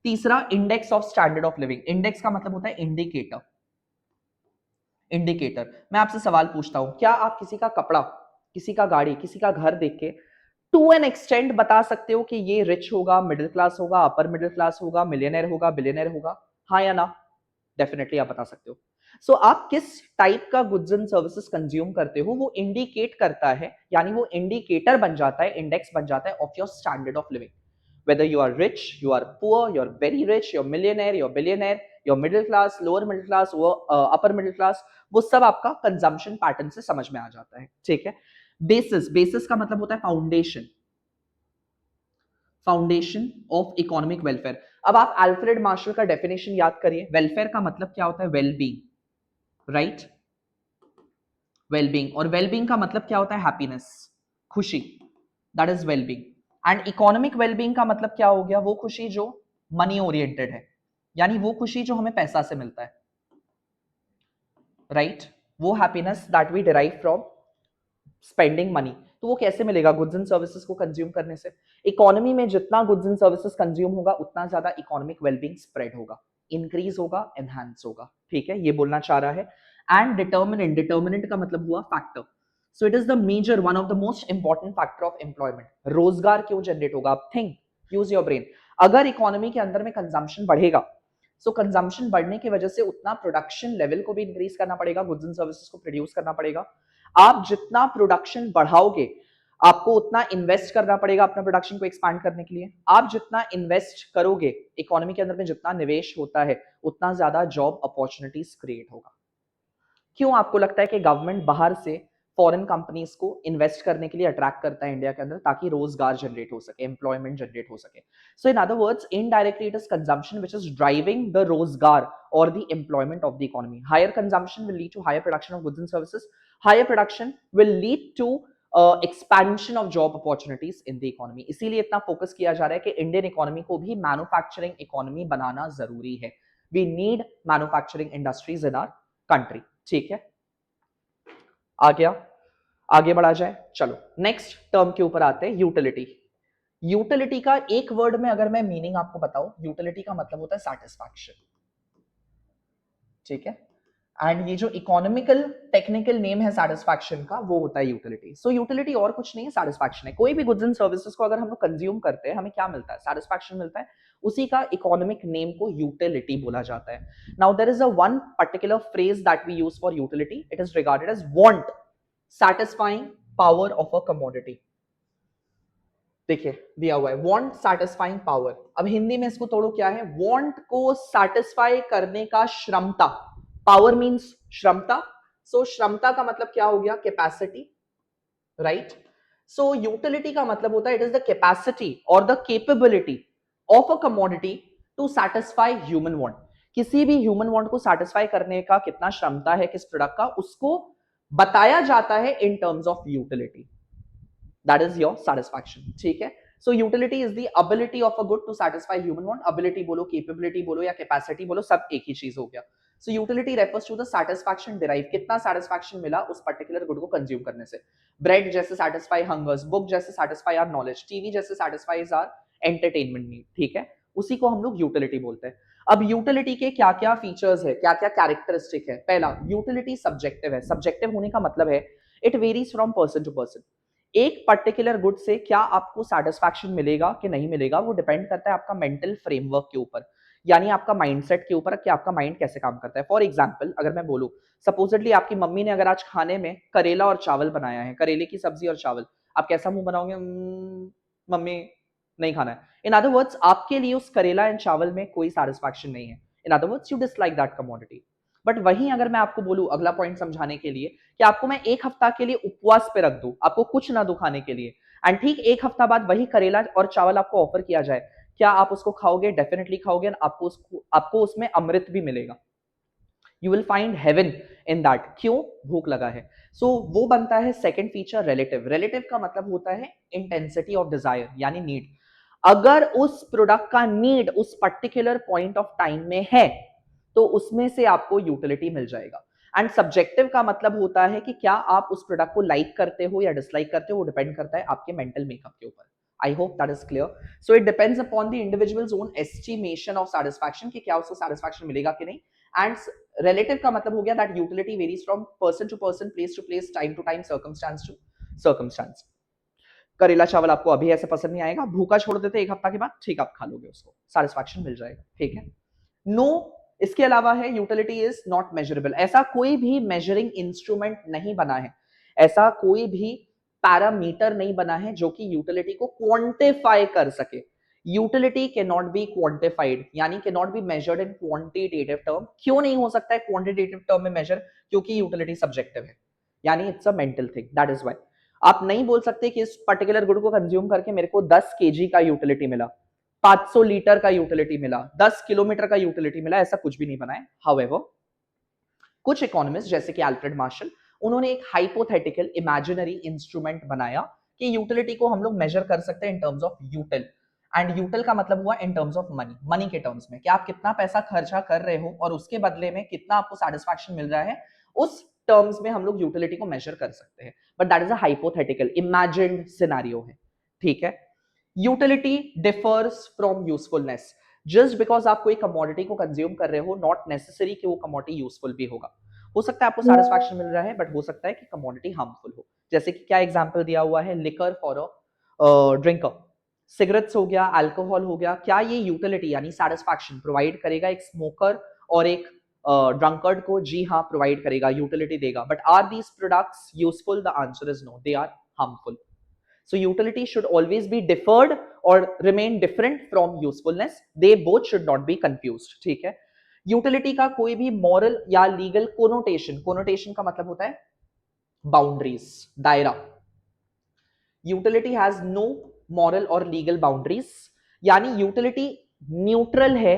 तीसरा, index of standard of living. Index का मतलब होता है indicator. Indicator, मैं आपसे सवाल पूछता हूं, क्या आप किसी का कपड़ा, किसी का गाड़ी, किसी का घर देख के टू एन एक्सटेंट बता सकते हो कि ये रिच होगा, मिडिल क्लास होगा, अपर मिडिल क्लास होगा, मिलियनर होगा, बिलियनर होगा? हाँ या ना? डेफिनेटली आप बता सकते हो। सो आप किस टाइप का गुड्स एंड सर्विसेज कंज्यूम करते हो वो इंडिकेट करता है, यानी वो इंडिकेटर बन जाता है, इंडेक्स बन जाता है of your standard of living. whether you are rich, you are poor, you're very rich, you're millionaire, you're billionaire, you're middle class, lower middle class, upper middle class, वो सब आपका कंजम्पशन पैटर्न से समझ में आ जाता है। ठीक है। बेसिस, बेसिस का मतलब होता है foundation, foundation of economic welfare. अब आप अल्फ्रेड मार्शल का डेफिनेशन याद करिए। वेलफेयर का मतलब क्या होता है? Wellbeing, right? वेलबींग, और वेलबींग का मतलब क्या होता है? हैप्पीनेस, खुशी, that is wellbeing. And economic wellbeing का मतलब क्या हो गया? वो खुशी जो मनी ओरिएंटेड है, यानी वो खुशी जो हमें पैसा से मिलता है, राइट? वो happiness that we derive from spending money. तो वो कैसे मिलेगा? गुड्स एंड सर्विसेज को कंज्यूम करने से। इकोनॉमी में जितना गुड्स एंड सर्विसेज कंज्यूम होगा उतना ज्यादा इकोनॉमिक वेलबींग स्प्रेड होगा, इंक्रीज होगा, एनहांस होगा। ठीक है, ये बोलना चाह रहा है। एंड डिटर्मिनेंट, डिटर्मिनेंट का मतलब हुआ factor. So it is the major, one of the most important factor of employment. रोजगार क्यों जनरेट होगा? अब थिंक, यूज योर ब्रेन। अगर इकोनॉमी के अंदर में कंजम्पशन बढ़ेगा, सो कंजम्पशन बढ़ने की वजह से उतना प्रोडक्शन लेवल को भी इंक्रीज करना पड़ेगा, गुड्स एंड सर्विसेज को प्रोड्यूस करना पड़ेगा। आप जितना प्रोडक्शन बढ़ाओगे, आपको उतना इन्वेस्ट करना पड़ेगा अपना प्रोडक्शन को एक्सपांड करने के लिए। आप जितना इन्वेस्ट करोगे, इकोनॉमी के अंदर में जितना निवेश होता है, उतना ज्यादा जॉब अपॉर्चुनिटीज क्रिएट होगा। क्यों आपको लगता है कि गवर्नमेंट बाहर से फॉरेन कंपनीज को इन्वेस्ट करने के लिए अट्रैक्ट करता है इंडिया के अंदर, ताकि रोजगार जनरेट हो सके, एम्प्लॉयमेंट जनरेट हो सके? So in other words, indirectly it is consumption which is driving the रोजगार और the employment of the economy. Higher consumption will lead to higher production of goods and services, higher production will lead to expansion of job opportunities in the economy. इसीलिए इतना focus किया जा रहा है कि Indian economy को भी manufacturing economy बनाना जरूरी है। We need manufacturing industries in our country. ठीक है, आ गया? आगे बढ़ा जाए, चलो नेक्स्ट टर्म के ऊपर आते हैं, यूटिलिटी। यूटिलिटी का एक वर्ड में अगर मैं मीनिंग आपको बताऊं, यूटिलिटी का मतलब होता है सैटिस्फैक्शन। ठीक है, एंड ये जो इकोनॉमिकल टेक्निकल नेम है सैटिस्फैक्शन का, वो होता है यूटिलिटी। सो यूटिलिटी और कुछ नहीं है, सैटिस्फैक्शन है। कोई भी गुड्स एंड सर्विसेज को अगर हम लोग कंज्यूम करते हैं, हमें क्या मिलता है? सैटिस्फैक्शन मिलता है। उसी का इकोनॉमिक नेम को यूटिलिटी बोला जाता है। Now there is a one particular phrase that we use for utility, it is regarded as want satisfying power of a commodity। देखिए दिया हुआ है वांट सैटिस्फाइंग पावर। अब हिंदी में इसको तोड़ो, क्या है? वांट को सैटिस्फाई करने का क्षमता। पावर मींस क्षमता। सो क्षमता का मतलब क्या हो गया? Capacity, right? सो यूटिलिटी का मतलब होता है इट इज द कैपेसिटी और the capability of a commodity to satisfy human want. किसी भी ह्यूमन वांट को सैटिस्फाई करने का कितना क्षमता है किस प्रोडक्ट का, उसको बताया जाता है in terms of utility. That is your satisfaction. ठीक है, so utility is the ability of a good to satisfy human want. Ability बोलो, कैपेबिलिटी बोलो या कैपेसिटी बोलो, सब एक ही चीज हो गया। So utility refers to the satisfaction derive, कितना सैटिस्फैक्शन मिला उस पर्टिकुलर गुड को कंज्यूम करने से। ब्रेड जैसे सैटिस्फाई हंगर्स, बुक जैसे सैटिस्फाई आवर नॉलेज, टीवी जैसे सैटिस्फाइज आवर एंटरटेनमेंट नीड। ठीक है, उसी को हम लोग यूटिलिटी बोलते हैं। अब यूटिलिटी के क्या क्या फीचर्स है, क्या क्या कैरेक्टरिस्टिक है? पहला, यूटिलिटी सब्जेक्टिव है। सब्जेक्टिव होने का मतलब है it varies from person to person. एक पर्टिकुलर गुड से क्या आपको सैटिस्फैक्शन मिलेगा कि नहीं मिलेगा, वो डिपेंड करता है आपका मेंटल फ्रेमवर्क के ऊपर। यानी आपका माइंडसेट के ऊपर कि आपका माइंड कैसे काम करता है। फॉर एग्जाम्पल अगर मैं बोलूँ, सपोजिटली आपकी मम्मी ने अगर आज खाने में करेला और चावल बनाया है, करेले की सब्जी और चावल, आप कैसा मुंह बनाओगे? मम्मी नहीं खाना है। इन अदर वर्ड्स आपके लिए उस करेला एंड चावल में कोई सेटिस्फैक्शन नहीं है। इन other words you dislike that commodity. But वहीं अगर मैं आपको बोलूं अगला पॉइंट समझाने के लिए कि आपको मैं एक हफ्ता के लिए उपवास पे रख दूं, आपको कुछ ना दो खाने के लिए, एंड ठीक एक हफ्ता बाद वही करेला और चावल आपको ऑफर किया जाए, क्या आप उसको खाओगे? डेफिनेटली खाओगे, एंड आपको उसमें अमृत भी मिलेगा। You will find heaven in that. क्यों? भूख लगा है। वो बनता है सेकंड फीचर रिलेटिव। रिलेटिव का मतलब होता है इंटेंसिटी ऑफ डिजायर यानी नीड। अगर उस प्रोडक्ट का नीड उस पर्टिकुलर पॉइंट ऑफ टाइम में है तो उसमें से आपको यूटिलिटी मिल जाएगा। एंड सब्जेक्टिव का मतलब होता है कि क्या आप उस प्रोडक्ट को लाइक करते हो या डिसलाइक करते हो, वो डिपेंड करता है आपके मेंटल मेकअप के ऊपर। I hope that is clear. So it depends upon the individuals own estimation of satisfaction कि क्या उसको सेटिस्फैक्शन मिलेगा कि नहीं। एंड रिलेटिव का मतलब हो गया that utility varies from person to person, place to place, time to time, circumstance to circumstance. करेला चावल आपको अभी ऐसे पसंद नहीं आएगा, भूखा छोड़ देते एक हफ्ता के बाद, ठीक आप खा लोगे उसको, सेटिस्फैक्शन मिल जाएगा। ठीक है। नो, इसके अलावा है यूटिलिटी इज नॉट मेजरेबल। ऐसा कोई भी मेजरिंग इंस्ट्रूमेंट नहीं बना है, ऐसा कोई भी पैरामीटर नहीं बना है जो कि यूटिलिटी को क्वांटिफाई कर सके। Utility can not be quantified यानी can not be measured in quantitative term. क्यों नहीं हो सकता है क्वांटिटेटिव टर्म में मेजर? क्योंकि यूटिलिटी सब्जेक्टिव है, यानी it's a mental thing. That is why आप नहीं बोल सकते कि इस पर्टिकुलर गुड को कंज्यूम करके मेरे को 10 केजी का यूटिलिटी मिला, 500 लीटर का यूटिलिटी मिला, 10 किलोमीटर का यूटिलिटी मिला, ऐसा कुछ भी नहीं बनाए। हाउएवर कुछ इकोनॉमिस्ट जैसे कि अल्फ्रेड मार्शल, उन्होंने एक हाइपोथेटिकल इमेजिनरी इंस्ट्रूमेंट बनाया कि यूटिलिटी को हम लोग मेजर कर सकते हैं इन टर्म्स ऑफ यूटिल। एंड यूटिल का मतलब हुआ इन टर्म्स ऑफ मनी, मनी के टर्म्स में कि आप कितना पैसा खर्चा कर रहे हो और उसके बदले में कितना आपको सेटिस्फैक्शन मिल रहा है, उस टर्म्स में हम लोग यूटिलिटी को मेजर कर सकते हैं। But that is a hypothetical imagined scenario है। ठीक है। Utility differs from usefulness. Just because आप कोई कमोडिटी को कंज्यूम कर रहे हो, नॉट नेसेसरी कि वो कमोडिटी यूजफुल भी होगा। हो सकता है आपको सेटिस्फैक्शन मिल रहा है बट हो सकता है कि कमोडिटी हार्मफुल हो। जैसे कि क्या एग्जांपल दिया हुआ है, liquor for a drinker, cigarettes हो गया, अल्कोहल हो गया, क्या ये यूटिलिटी यानी सेटिस्फैक्शन प्रोवाइड करेगा एक स्मोकर और एक ड्रंकर्ड को? जी हाँ, प्रोवाइड करेगा, यूटिलिटी देगा। But are these products useful? The answer is no, they are harmful. So utility should always be deferred or remain different from usefulness. They both should not be confused. ठीक है। Utility का कोई भी moral या legal connotation, connotation का मतलब होता है बाउंड्रीज, दायरा। यूटिलिटी हैज नो मॉरल और लीगल बाउंड्रीज, यानी यूटिलिटी न्यूट्रल है,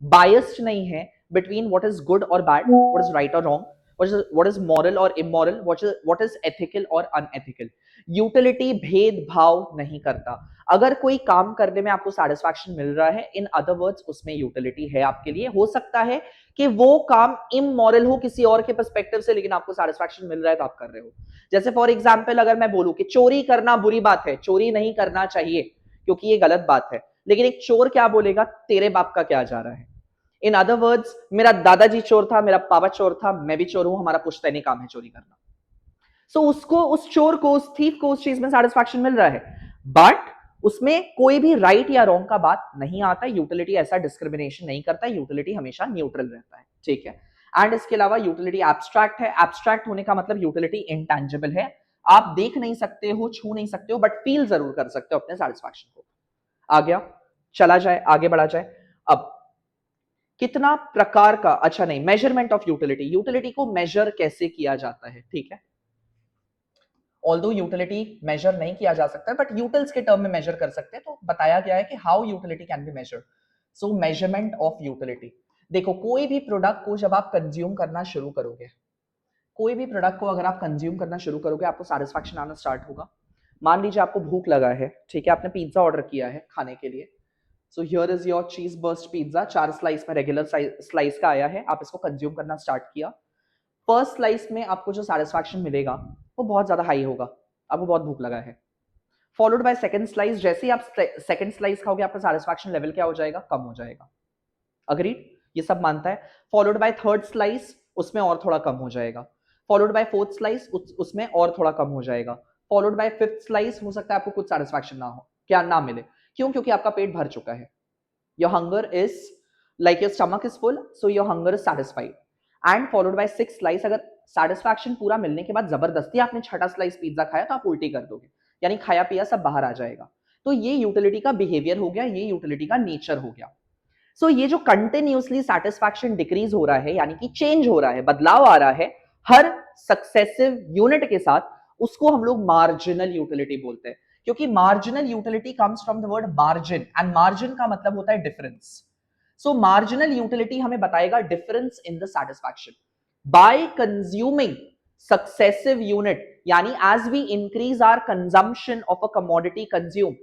बायस्ड नहीं है बिटवीन व्हाट इज गुड और बैड, व्हाट इज राइट और रॉन्ग, what is moral और immoral, what is ethical और unethical. यूटिलिटी भेदभाव नहीं करता। अगर कोई काम करने में आपको सेटिस्फैक्शन मिल रहा है, इन अदर वर्ड्स उसमें यूटिलिटी है आपके लिए। हो सकता है कि वो काम इमोरल हो किसी और के पर्सपेक्टिव से, लेकिन आपको सेटिस्फैक्शन मिल रहा है तो आप कर रहे हो। जैसे फॉर एग्जाम्पल अगर मैं बोलूं कि चोरी करना बुरी बात है, चोरी नहीं करना चाहिए क्योंकि ये गलत बात है, लेकिन एक चोर क्या बोलेगा? तेरे बाप का क्या जा रहा है। इन अदर वर्ड्स, मेरा दादाजी चोर था, मेरा पापा चोर था, मैं भी चोर हूं, हमारा पुश्तैनी काम है चोरी करना। सो उसको, उस चोर को, उस थीफ को उस चीज में सेटिस्फैक्शन मिल रहा है, बट उसमें कोई भी राइट या रॉन्ग का बात नहीं आता। यूटिलिटी ऐसा डिस्क्रिमिनेशन नहीं करता, यूटिलिटी हमेशा न्यूट्रल रहता है। ठीक है। एंड इसके अलावा यूटिलिटी एब्स्ट्रैक्ट है। एब्स्ट्रैक्ट होने का मतलब यूटिलिटी इंटेंजिबल है, आप देख नहीं सकते हो, छू नहीं सकते हो, बट फील जरूर कर सकते हो अपने सेटिस्फैक्शन को। आ गया, चला जाए, आगे बढ़ा जाए। अब कितना प्रकार का, अच्छा नहीं, मेजरमेंट ऑफ यूटिलिटी, यूटिलिटी को मेजर कैसे किया जाता है? ठीक है। ऑल्दो यूटिलिटी मेजर नहीं किया जा सकता है बट यूटिल्स के टर्म में मेजर कर सकते हैं, तो बताया गया है कि how utility can be measured. So measurement of utility, देखो कोई भी प्रोडक्ट को जब आप कंज्यूम करना शुरू करोगे, कोई भी प्रोडक्ट को अगर आप कंज्यूम करना शुरू करोगे, आपको सेटिस्फैक्शन आना स्टार्ट होगा। मान लीजिए आपको भूख लगा है, ठीक है, आपने पिज्जा ऑर्डर किया है खाने के लिए। So here is your cheese burst pizza, 4 slice में रेगुलर स्लाइस का आया है, आप इसको कंज्यूम करना स्टार्ट किया। फर्स्ट स्लाइस में आपको जो सेटिस्फैक्शन मिलेगा वो बहुत ज्यादा हाई होगा, आपको बहुत भूख लगा है। फॉलोड बाय सेकंड स्लाइस, जैसे ही आप सेकंड स्लाइस खाओगे आपका सेटिस्फैक्शन लेवल क्या हो जाएगा? कम हो जाएगा। अग्रीड, ये सब मानता है। फॉलोड बाय थर्ड स्लाइस, उसमें और थोड़ा कम हो जाएगा। फॉलोड बाय फोर्थ स्लाइस, उसमें और थोड़ा कम हो जाएगा। फॉलोड बाय फिफ्थ स्लाइस, हो सकता है आपको कुछ सेटिस्फैक्शन ना हो, क्या ना मिले। क्यों? क्योंकि आपका पेट भर चुका है। Your hunger is like your stomach is full, so your hunger is satisfied, and followed by 6 slice. अगर satisfaction पूरा मिलने के बाद जबरदस्ती आपने छठा स्लाइस पिज्जा खाया तो आप उल्टी कर दोगे, यानी खाया पिया सब बाहर आ जाएगा। तो ये यूटिलिटी का बिहेवियर हो गया, ये यूटिलिटी का नेचर हो गया। सो ये जो कंटिन्यूअसली सेटिस्फैक्शन डिक्रीज हो रहा है, यानी कि चेंज हो रहा है, बदलाव आ रहा है हर सक्सेसिव यूनिट के साथ, उसको हम लोग मार्जिनल यूटिलिटी बोलते हैं। क्योंकि marginal utility comes from the word margin, and margin का मतलब होता है डिफरेंस। सो मार्जिनल यूटिलिटी हमें बताएगा difference in the satisfaction by consuming successive unit, यानी as we increase our consumption of a commodity consume,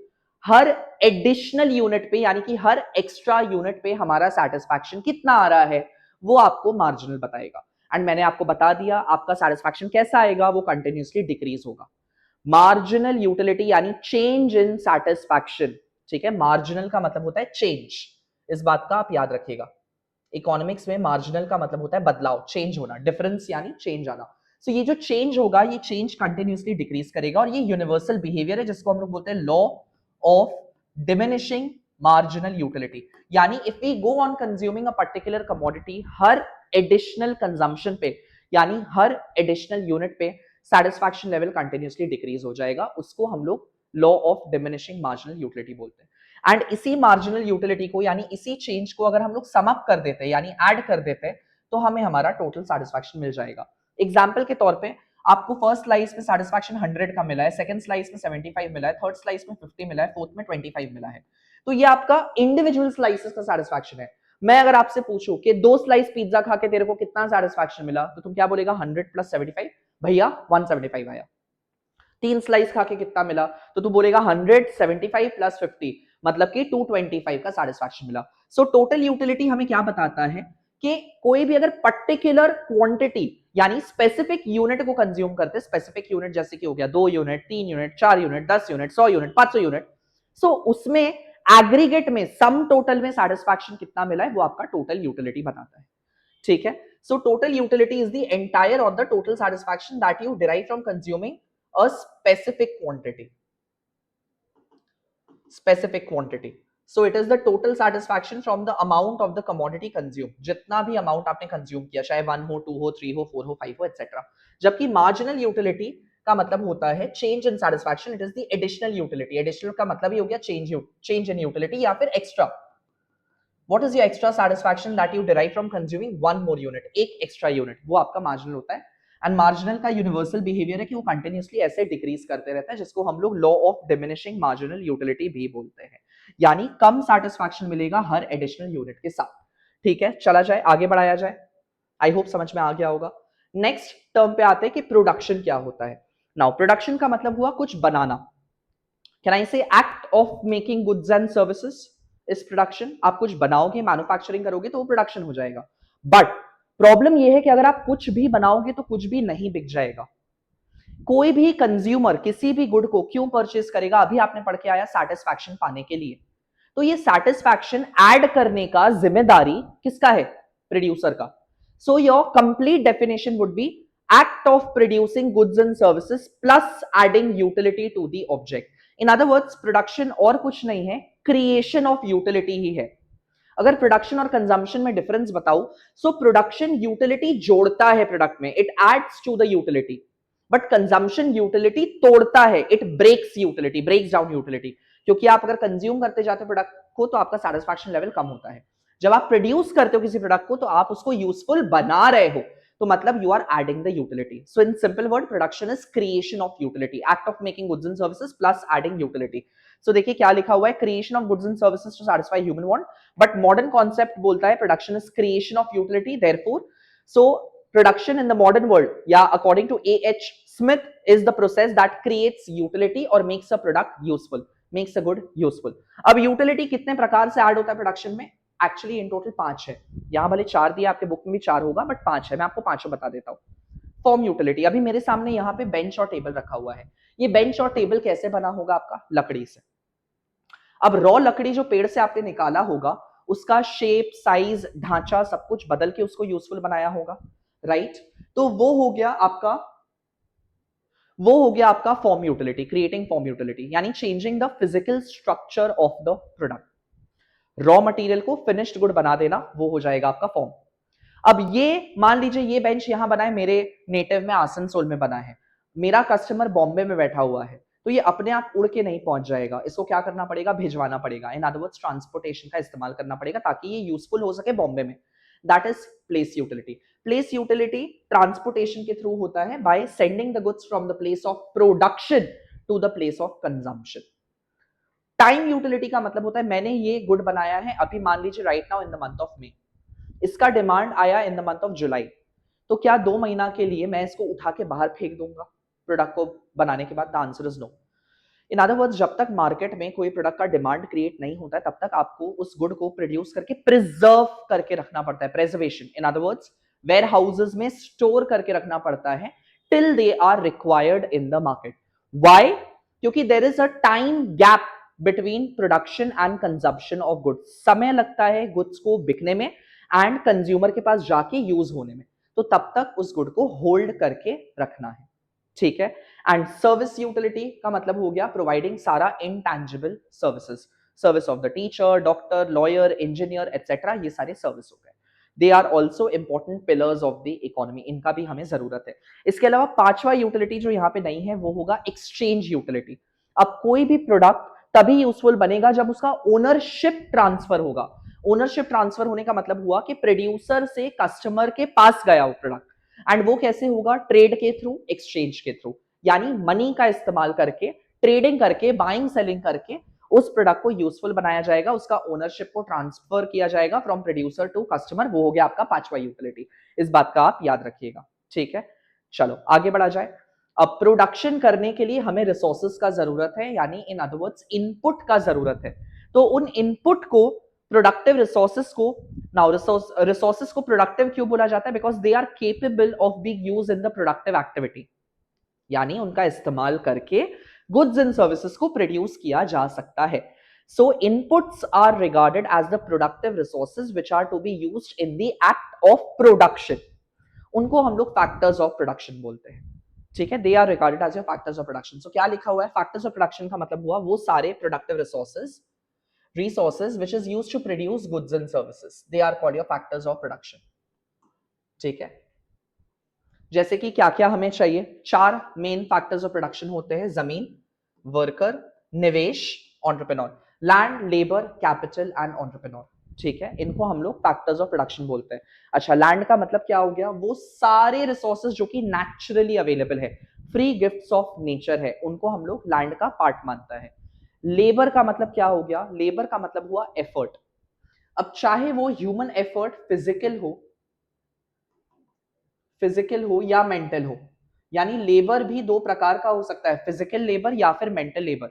हर एडिशनल यूनिट पे, यानी कि हर एक्स्ट्रा यूनिट पे हमारा सेटिस्फैक्शन कितना आ रहा है, वो आपको मार्जिनल बताएगा। एंड मैंने आपको बता दिया आपका सेटिस्फैक्शन कैसा आएगा, वो कंटिन्यूअसली डिक्रीज होगा। मार्जिनल यूटिलिटी यानी चेंज इन सेटिस्फैक्शन, ठीक है। मार्जिनल का मतलब होता है चेंज, इस बात का आप याद रखिएगा। इकोनॉमिक्स में मार्जिनल का मतलब होता है बदलाव, चेंज होना, डिफरेंस यानी चेंज आना। सो ये जो चेंज होगा, ये चेंज कंटिन्यूअसली डिक्रीज करेगा, और ये यूनिवर्सल बिहेवियर है जिसको हम लोग बोलते हैं law of diminishing marginal utility. यानी if we go on consuming a particular commodity, हर एडिशनल कंजम्पशन पे, यानी हर एडिशनल यूनिट पे सेटिस्फैक्शन लेवल कंटिन्यूअसली डिक्रीज हो जाएगा, उसको हम लोग law of diminishing marginal utility बोलते हैं। एंड इसी मार्जिनल यूटिलिटी को, यानी इसी चेंज को अगर हम लोग सम अप कर देते हैं, यानी ऐड कर देते हैं, तो हमें हमारा टोटल सेटिस्फैक्शन मिल जाएगा। एग्जांपल के तौर पे आपको फर्स्ट स्लाइस में सेटिस्फैक्शन 100 का मिला है, सेकंड स्लाइस में 75 मिला है, थर्ड स्लाइस में 50 मिला है, फोर्थ में 25 मिला है। तो ये आपका इंडिविजुअल स्लाइसेस का सेटिस्फैक्शन है। मैं अगर आपसे पूछूं कि 2 स्लाइस पिज्जा खा के तेरे को कितना सेटिस्फैक्शन मिला, तो तुम क्या बोलेगा? 100 प्लस 75, भैया 175 आया। 3 स्लाइस खा के कितना मिला, तो तू बोलेगा 175 प्लस 50, मतलब कि 225 का सेटिस्फैक्शन मिला। सो टोटल यूटिलिटी हमें क्या बताता है कि कोई भी अगर पर्टिकुलर क्वांटिटी, यानी स्पेसिफिक यूनिट को कंज्यूम करते, स्पेसिफिक यूनिट जैसे कि हो गया 2 unit, 3 unit, 4 unit, 10 unit, 100 unit, 500 unit, so उसमें एग्रीगेट में सम टोटल में सेटिस्फैक्शन कितना मिला है, वो आपका टोटल यूटिलिटी बताता है, ठीक है। So total utility is the entire of the total satisfaction that you derive from consuming a specific quantity. Specific quantity. So it is the total satisfaction from the amount of the commodity consumed. जितना भी amount आपने consume किया, चाहे 1 हो, 2 हो, 3 हो, 4 हो, 5 हो, etc. जबकि marginal utility का मतलब होता है change in satisfaction. It is the additional utility. Additional का मतलब ही हो गया change in utility या फिर extra. What is your extra satisfaction that you derive from consuming one more unit? एक extra unit, वो आपका marginal होता है। एंड मार्जिनल का यूनिवर्सल बिहेवियर है कि वो कंटिन्यूअसली ऐसे डिक्रीज करते रहता है, जिसको हम लोग law of diminishing marginal utility भी बोलते हैं। यानी कम सेटिस्फैक्शन मिलेगा हर एडिशनल यूनिट के साथ, ठीक है। चला जाए, आगे बढ़ाया जाए, आई होप समझ में आ गया होगा। नेक्स्ट टर्म पे आते हैं कि प्रोडक्शन क्या होता है। नाउ प्रोडक्शन का मतलब हुआ कुछ बनाना। कैन आई से act of making goods and services is production. आप कुछ बनाओगे, मैन्युफैक्चरिंग करोगे तो वो प्रोडक्शन हो जाएगा। बट प्रॉब्लम यह है कि अगर आप कुछ भी बनाओगे तो कुछ भी नहीं बिक जाएगा। कोई भी कंज्यूमर किसी भी गुड को क्यों परचेज करेगा? अभी आपने पढ़ के आया, सेटिस्फैक्शन पाने के लिए। तो ये सेटिस्फैक्शन ऐड करने का जिम्मेदारी किसका है? प्रोड्यूसर का। So your complete definition would be act of producing goods and services plus adding utility to the object. In other words, production और कुछ नहीं है, क्रिएशन ऑफ यूटिलिटी ही है। अगर प्रोडक्शन और कंजम्पशन में डिफरेंस बताऊं, सो प्रोडक्शन यूटिलिटी जोड़ता है प्रोडक्ट में, it adds to the utility, but consumption utility तोड़ता है, it breaks utility, breaks down utility. क्योंकि आप अगर कंज्यूम करते जाते हो प्रोडक्ट को तो आपका सेटिस्फैक्शन लेवल कम होता है। जब आप प्रोड्यूस करते हो किसी प्रोडक्ट को तो आप उसको यूजफुल बना रहे हो, तो मतलब you are adding the utility. So in simple word, production is creation of utility, act of making goods and services plus adding utility. So देखिए क्या लिखा हुआ है, creation of goods and services to satisfy human want, but modern concept बोलता है production is creation of utility, therefore so production in the modern world, yeah, according to A.H. Smith, is the process that creates utility or makes a product useful, makes a good useful. अब utility कितने प्रकार से add होता है production में? Actually in total 5 है। यहां भले 4 दिया, आपके बुक में भी 4 होगा, बट 5 है। मैं आपको पांचों बता देता हूं। फॉर्म यूटिलिटी, अभी मेरे सामने यहाँ पे बेंच और टेबल रखा हुआ है। ये बेंच और टेबल कैसे बना होगा आपका? लकड़ी से। अब रॉ लकड़ी जो पेड़ से आपने निकाला होगा, उसका शेप, साइज, ढांचा सब कुछ बदल के उसको यूजफुल बनाया होगा, राइट? तो वो हो गया आपका form utility, creating form utility, यानी changing the physical structure of the product. Raw material को फिनिश्ड गुड बना देना, वो हो जाएगा आपका फॉर्म। अब ये मान लीजिए ये बेंच यहां बना है, मेरे नेटिव में आसनसोल में बना है, मेरा कस्टमर बॉम्बे में बैठा हुआ है, तो ये अपने आप उड़ के नहीं पहुंच जाएगा, इसको क्या करना पड़ेगा, भिजवाना पड़ेगा। इन अदर वर्ड्स ट्रांसपोर्टेशन का इस्तेमाल करना पड़ेगा ताकि ये यूजफुल हो सके बॉम्बे में। That is place utility. Place utility transportation के थ्रू होता है by sending the goods from the place of production to the place of consumption. Time utility का मतलब होता है मैंने ये गुड बनाया है अभी मान लीजिए right now in the month of May, इसका डिमांड आया in the month of July, तो क्या 2 महीना के लिए मैं इसको उठा के बाहर फेंक दूंगा प्रोडक्ट को बनाने के बाद? The answer is no. In other words जब तक मार्केट में कोई प्रोडक्ट का डिमांड क्रिएट नहीं होता है तब तक आपको उस गुड को प्रोड्यूस करके प्रिजर्व करके रखना पड़ता है, preservation. In other words warehouses में स्टोर करके रखना पड़ता है till they are required in the market. Why? क्योंकि there is a time gap between production and consumption of goods. समय लगता है गुड्स को बिकने में एंड कंज्यूमर के पास जाके यूज होने में, तो तब तक उस गुड को होल्ड करके रखना है, ठीक है। एंड सर्विस यूटिलिटी का मतलब हो गया प्रोवाइडिंग सारा intangible services, service of the teacher, doctor, lawyer, engineer etcetera, ये सारे सर्विस हो गए। They are also important pillars of the economy, इनका भी हमें जरूरत है। इसके अलावा पांचवा यूटिलिटी जो यहाँ पे नहीं है वो होगा एक्सचेंज यूटिलिटी। अब कोई भी प्रोडक्ट तभी यूजफुल बनेगा जब उसका ओनरशिप ट्रांसफर होगा। ओनरशिप ट्रांसफर होने का मतलब हुआ कि प्रोड्यूसर से कस्टमर के पास गया वो प्रोडक्ट, एंड वो कैसे होगा? ट्रेड के थ्रू, एक्सचेंज के थ्रू, यानी मनी का इस्तेमाल करके, ट्रेडिंग करके, बाइंग सेलिंग करके उस प्रोडक्ट को यूजफुल बनाया जाएगा, उसका ओनरशिप को ट्रांसफर किया जाएगा फ्रॉम प्रोड्यूसर टू कस्टमर। वो हो गया आपका पांचवा यूटिलिटी। इस बात का आप याद रखिएगा, ठीक है। चलो आगे बढ़ा जाए। अब प्रोडक्शन करने के लिए हमें रिसोर्सेज का जरूरत है, यानी इन अदर वर्ड्स इनपुट का जरूरत है। तो उन इनपुट को, प्रोडक्टिव रिसोर्सेज को, नाउ रिसोर्सेज को प्रोडक्टिव क्यों बोला जाता है? Because they are capable of being used in the productive activity, यानी उनका इस्तेमाल करके गुड्स एंड सर्विसेज को प्रोड्यूस किया जा सकता है। So inputs are regarded as the productive resources which are to be used in the act of production. उनको हम लोग फैक्टर्स ऑफ प्रोडक्शन बोलते हैं, ठीक है। They are regarded as factors of production. So क्या लिखा हुआ है? फैक्टर्स ऑफ प्रोडक्शन का मतलब हुआ वो सारे productive resources which is used to produce goods and services, they are called your factors of production, ठीक है। जैसे कि क्या क्या हमें चाहिए? 4 मेन फैक्टर्स ऑफ प्रोडक्शन होते हैं: जमीन, वर्कर, निवेश, entrepreneur. Land, labour, capital and entrepreneur, ठीक है। इनको हम लोग फैक्टर्स ऑफ प्रोडक्शन बोलते हैं। अच्छा, लैंड का मतलब क्या हो गया? वो सारे रिसोर्सेज जो कि नेचुरली अवेलेबल है, फ्री गिफ्ट्स ऑफ नेचर है, उनको हम लोग लैंड का पार्ट मानता है। लेबर का मतलब क्या हो गया? लेबर का मतलब हुआ एफर्ट। अब चाहे वो ह्यूमन एफर्ट फिजिकल हो या मेंटल हो, यानी लेबर भी दो प्रकार का हो सकता है, फिजिकल लेबर या फिर मेंटल लेबर।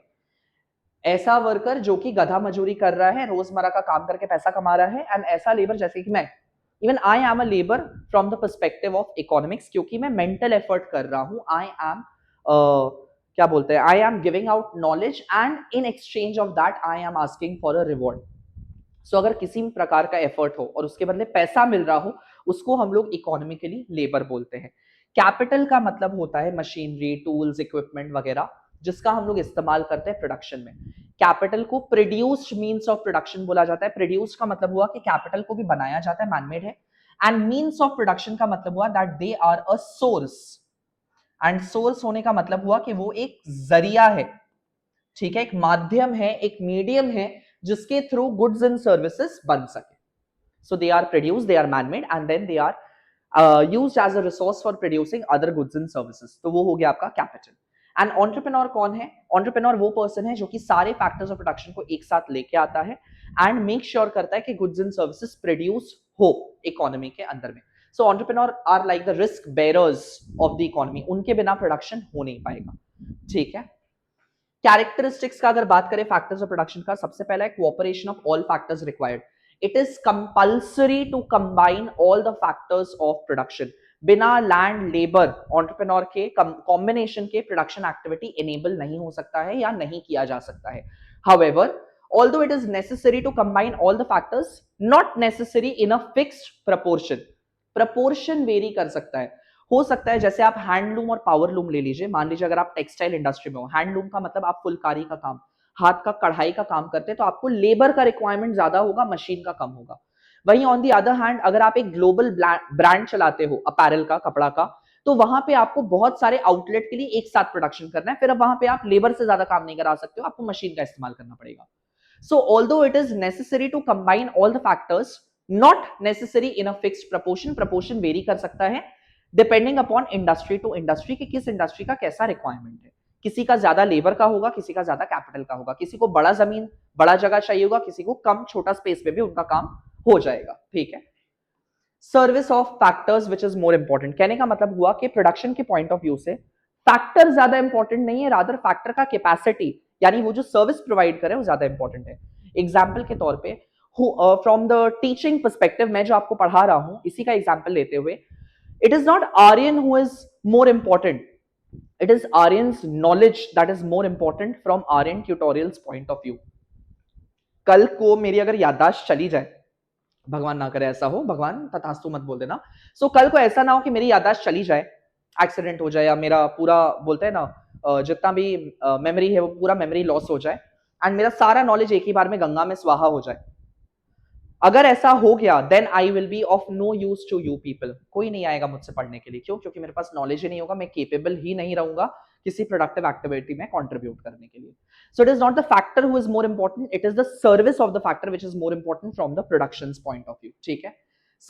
ऐसा वर्कर जो कि गधा मजूरी कर रहा है, रोजमर्रा का काम करके पैसा कमा रहा है, एंड ऐसा लेबर जैसे कि मैं, even I am a labour from the perspective of economics, क्योंकि मैं मेंटल एफर्ट कर रहा हूं। आई एम क्या बोलते हैं, I am giving out knowledge and in exchange of that I am asking for a reward. So अगर किसी भी प्रकार का एफर्ट हो और उसके बदले पैसा मिल रहा हो, उसको हम लोग इकोनॉमिकली लेबर बोलते हैं। कैपिटल का मतलब होता है मशीनरी, टूल्स, इक्विपमेंट वगैरह, जिसका हम लोग इस्तेमाल करते हैं प्रोडक्शन में। कैपिटल को प्रोड्यूस्ड मींस ऑफ प्रोडक्शन बोला जाता है। प्रोड्यूस्ड का मतलब हुआ कि कैपिटल को भी बनाया जाता है, मैनमेड है। एंड मींस ऑफ प्रोडक्शन का मतलब हुआ that they are a source, and source होने का मतलब हुआ कि वो एक जरिया है, ठीक है, एक माध्यम है, एक मीडियम है जिसके थ्रू गुड्स एंड सर्विसेज बन सके। So they are produced, they are manmade and then they are used as a resource for producing other goods and services. तो वो हो गया आपका कैपिटल। एंड एंटरप्रेन्योर कौन है? एंटरप्रेन्योर वो पर्सन है जो कि सारे फैक्टर्स ऑफ प्रोडक्शन को एक साथ लेके आता है एंड मेक श्योर करता है कि गुड्स एंड सर्विसेज प्रोड्यूस हो इकोनॉमी के अंदर में। So entrepreneur are like the risk bearers of the economy, उनके बिना प्रोडक्शन हो नहीं पाएगा, ठीक है। कैरेक्टरिस्टिक्स का अगर बात करें फैक्टर्स ऑफ प्रोडक्शन का, सबसे पहला है cooperation of all factors required. It is compulsory to combine all the factors of production. बिना लैंड, लेबर, एंटरप्रेन्योर के कॉम्बिनेशन के प्रोडक्शन एक्टिविटी इनेबल नहीं हो सकता है या नहीं किया जा सकता है। However, although it is necessary to combine all the factors, not necessary in a fixed proportion. proportion very कर सकता है। हो सकता है जैसे आप हैंडलूम और पावरलूम ले लीजिए। मान लीजिए अगर आप टेक्सटाइल इंडस्ट्री में हो, हैंडलूम का मतलब आप फुलकारी का काम, हाथ का कढ़ाई का काम करते हैं, तो आपको लेबर का रिक्वायरमेंट ज्यादा होगा, मशीन का कम होगा। वहीं ऑन दी अदर हैंड अगर आप एक ग्लोबल ब्रांड चलाते हो अपैरल का, कपड़ा का, तो वहां पे आपको बहुत सारे आउटलेट के लिए एक साथ प्रोडक्शन करना है, फिर अब वहां पे आप लेबर से ज्यादा काम नहीं करा सकते हो, आपको मशीन का इस्तेमाल करना पड़ेगा। So although it is necessary to combine all the factors, not necessary in a fixed proportion, proportion vary कर सकता है depending upon industry to industry कि किस इंडस्ट्री का कैसा रिक्वायरमेंट है। किसी का ज्यादा लेबर का होगा, किसी का ज्यादा कैपिटल का होगा, किसी को बड़ा जमीन बड़ा जगह चाहिए होगा, किसी को कम छोटा स्पेस पे भी उनका काम हो जाएगा। ठीक है। Service of factors which is more important, कहने का मतलब हुआ कि प्रोडक्शन के पॉइंट ऑफ व्यू से फैक्टर ज्यादा इंपॉर्टेंट नहीं है, रादर फैक्टर का कैपेसिटी, यानी वो जो सर्विस प्रोवाइड करे वो ज्यादा इंपॉर्टेंट है। एग्जाम्पल के तौर पे फ्रॉम द टीचिंग पर्सपेक्टिव, मैं जो आपको पढ़ा रहा हूं इसी का एग्जाम्पल लेते हुए, it is not Aryan who is more important, it is Aryan's knowledge that is more important from Aryan tutorials point of view. कल को मेरी अगर याददाश्त चली जाए, भगवान ना करे ऐसा हो, भगवान तथास्तु मत बोल देना, सो कल को ऐसा ना हो कि मेरी याददाश्त चली जाए, एक्सीडेंट हो जाए, या मेरा पूरा बोलते हैं ना जितना भी मेमोरी है वो पूरा मेमोरी लॉस हो जाए, एंड मेरा सारा नॉलेज एक ही बार में गंगा में स्वाहा हो जाए। अगर ऐसा हो गया then I will be of no use to you people, कोई नहीं आएगा मुझसे पढ़ने के लिए। क्यों? क्योंकि मेरे पास नॉलेज ही नहीं होगा, मैं केपेबल ही नहीं रहूंगा किसी प्रोडक्टिव एक्टिविटी में कंट्रीब्यूट करने के लिए। So it is not the factor who is more important, it is the service of the factor which is more important from the production point of view. ठीक है।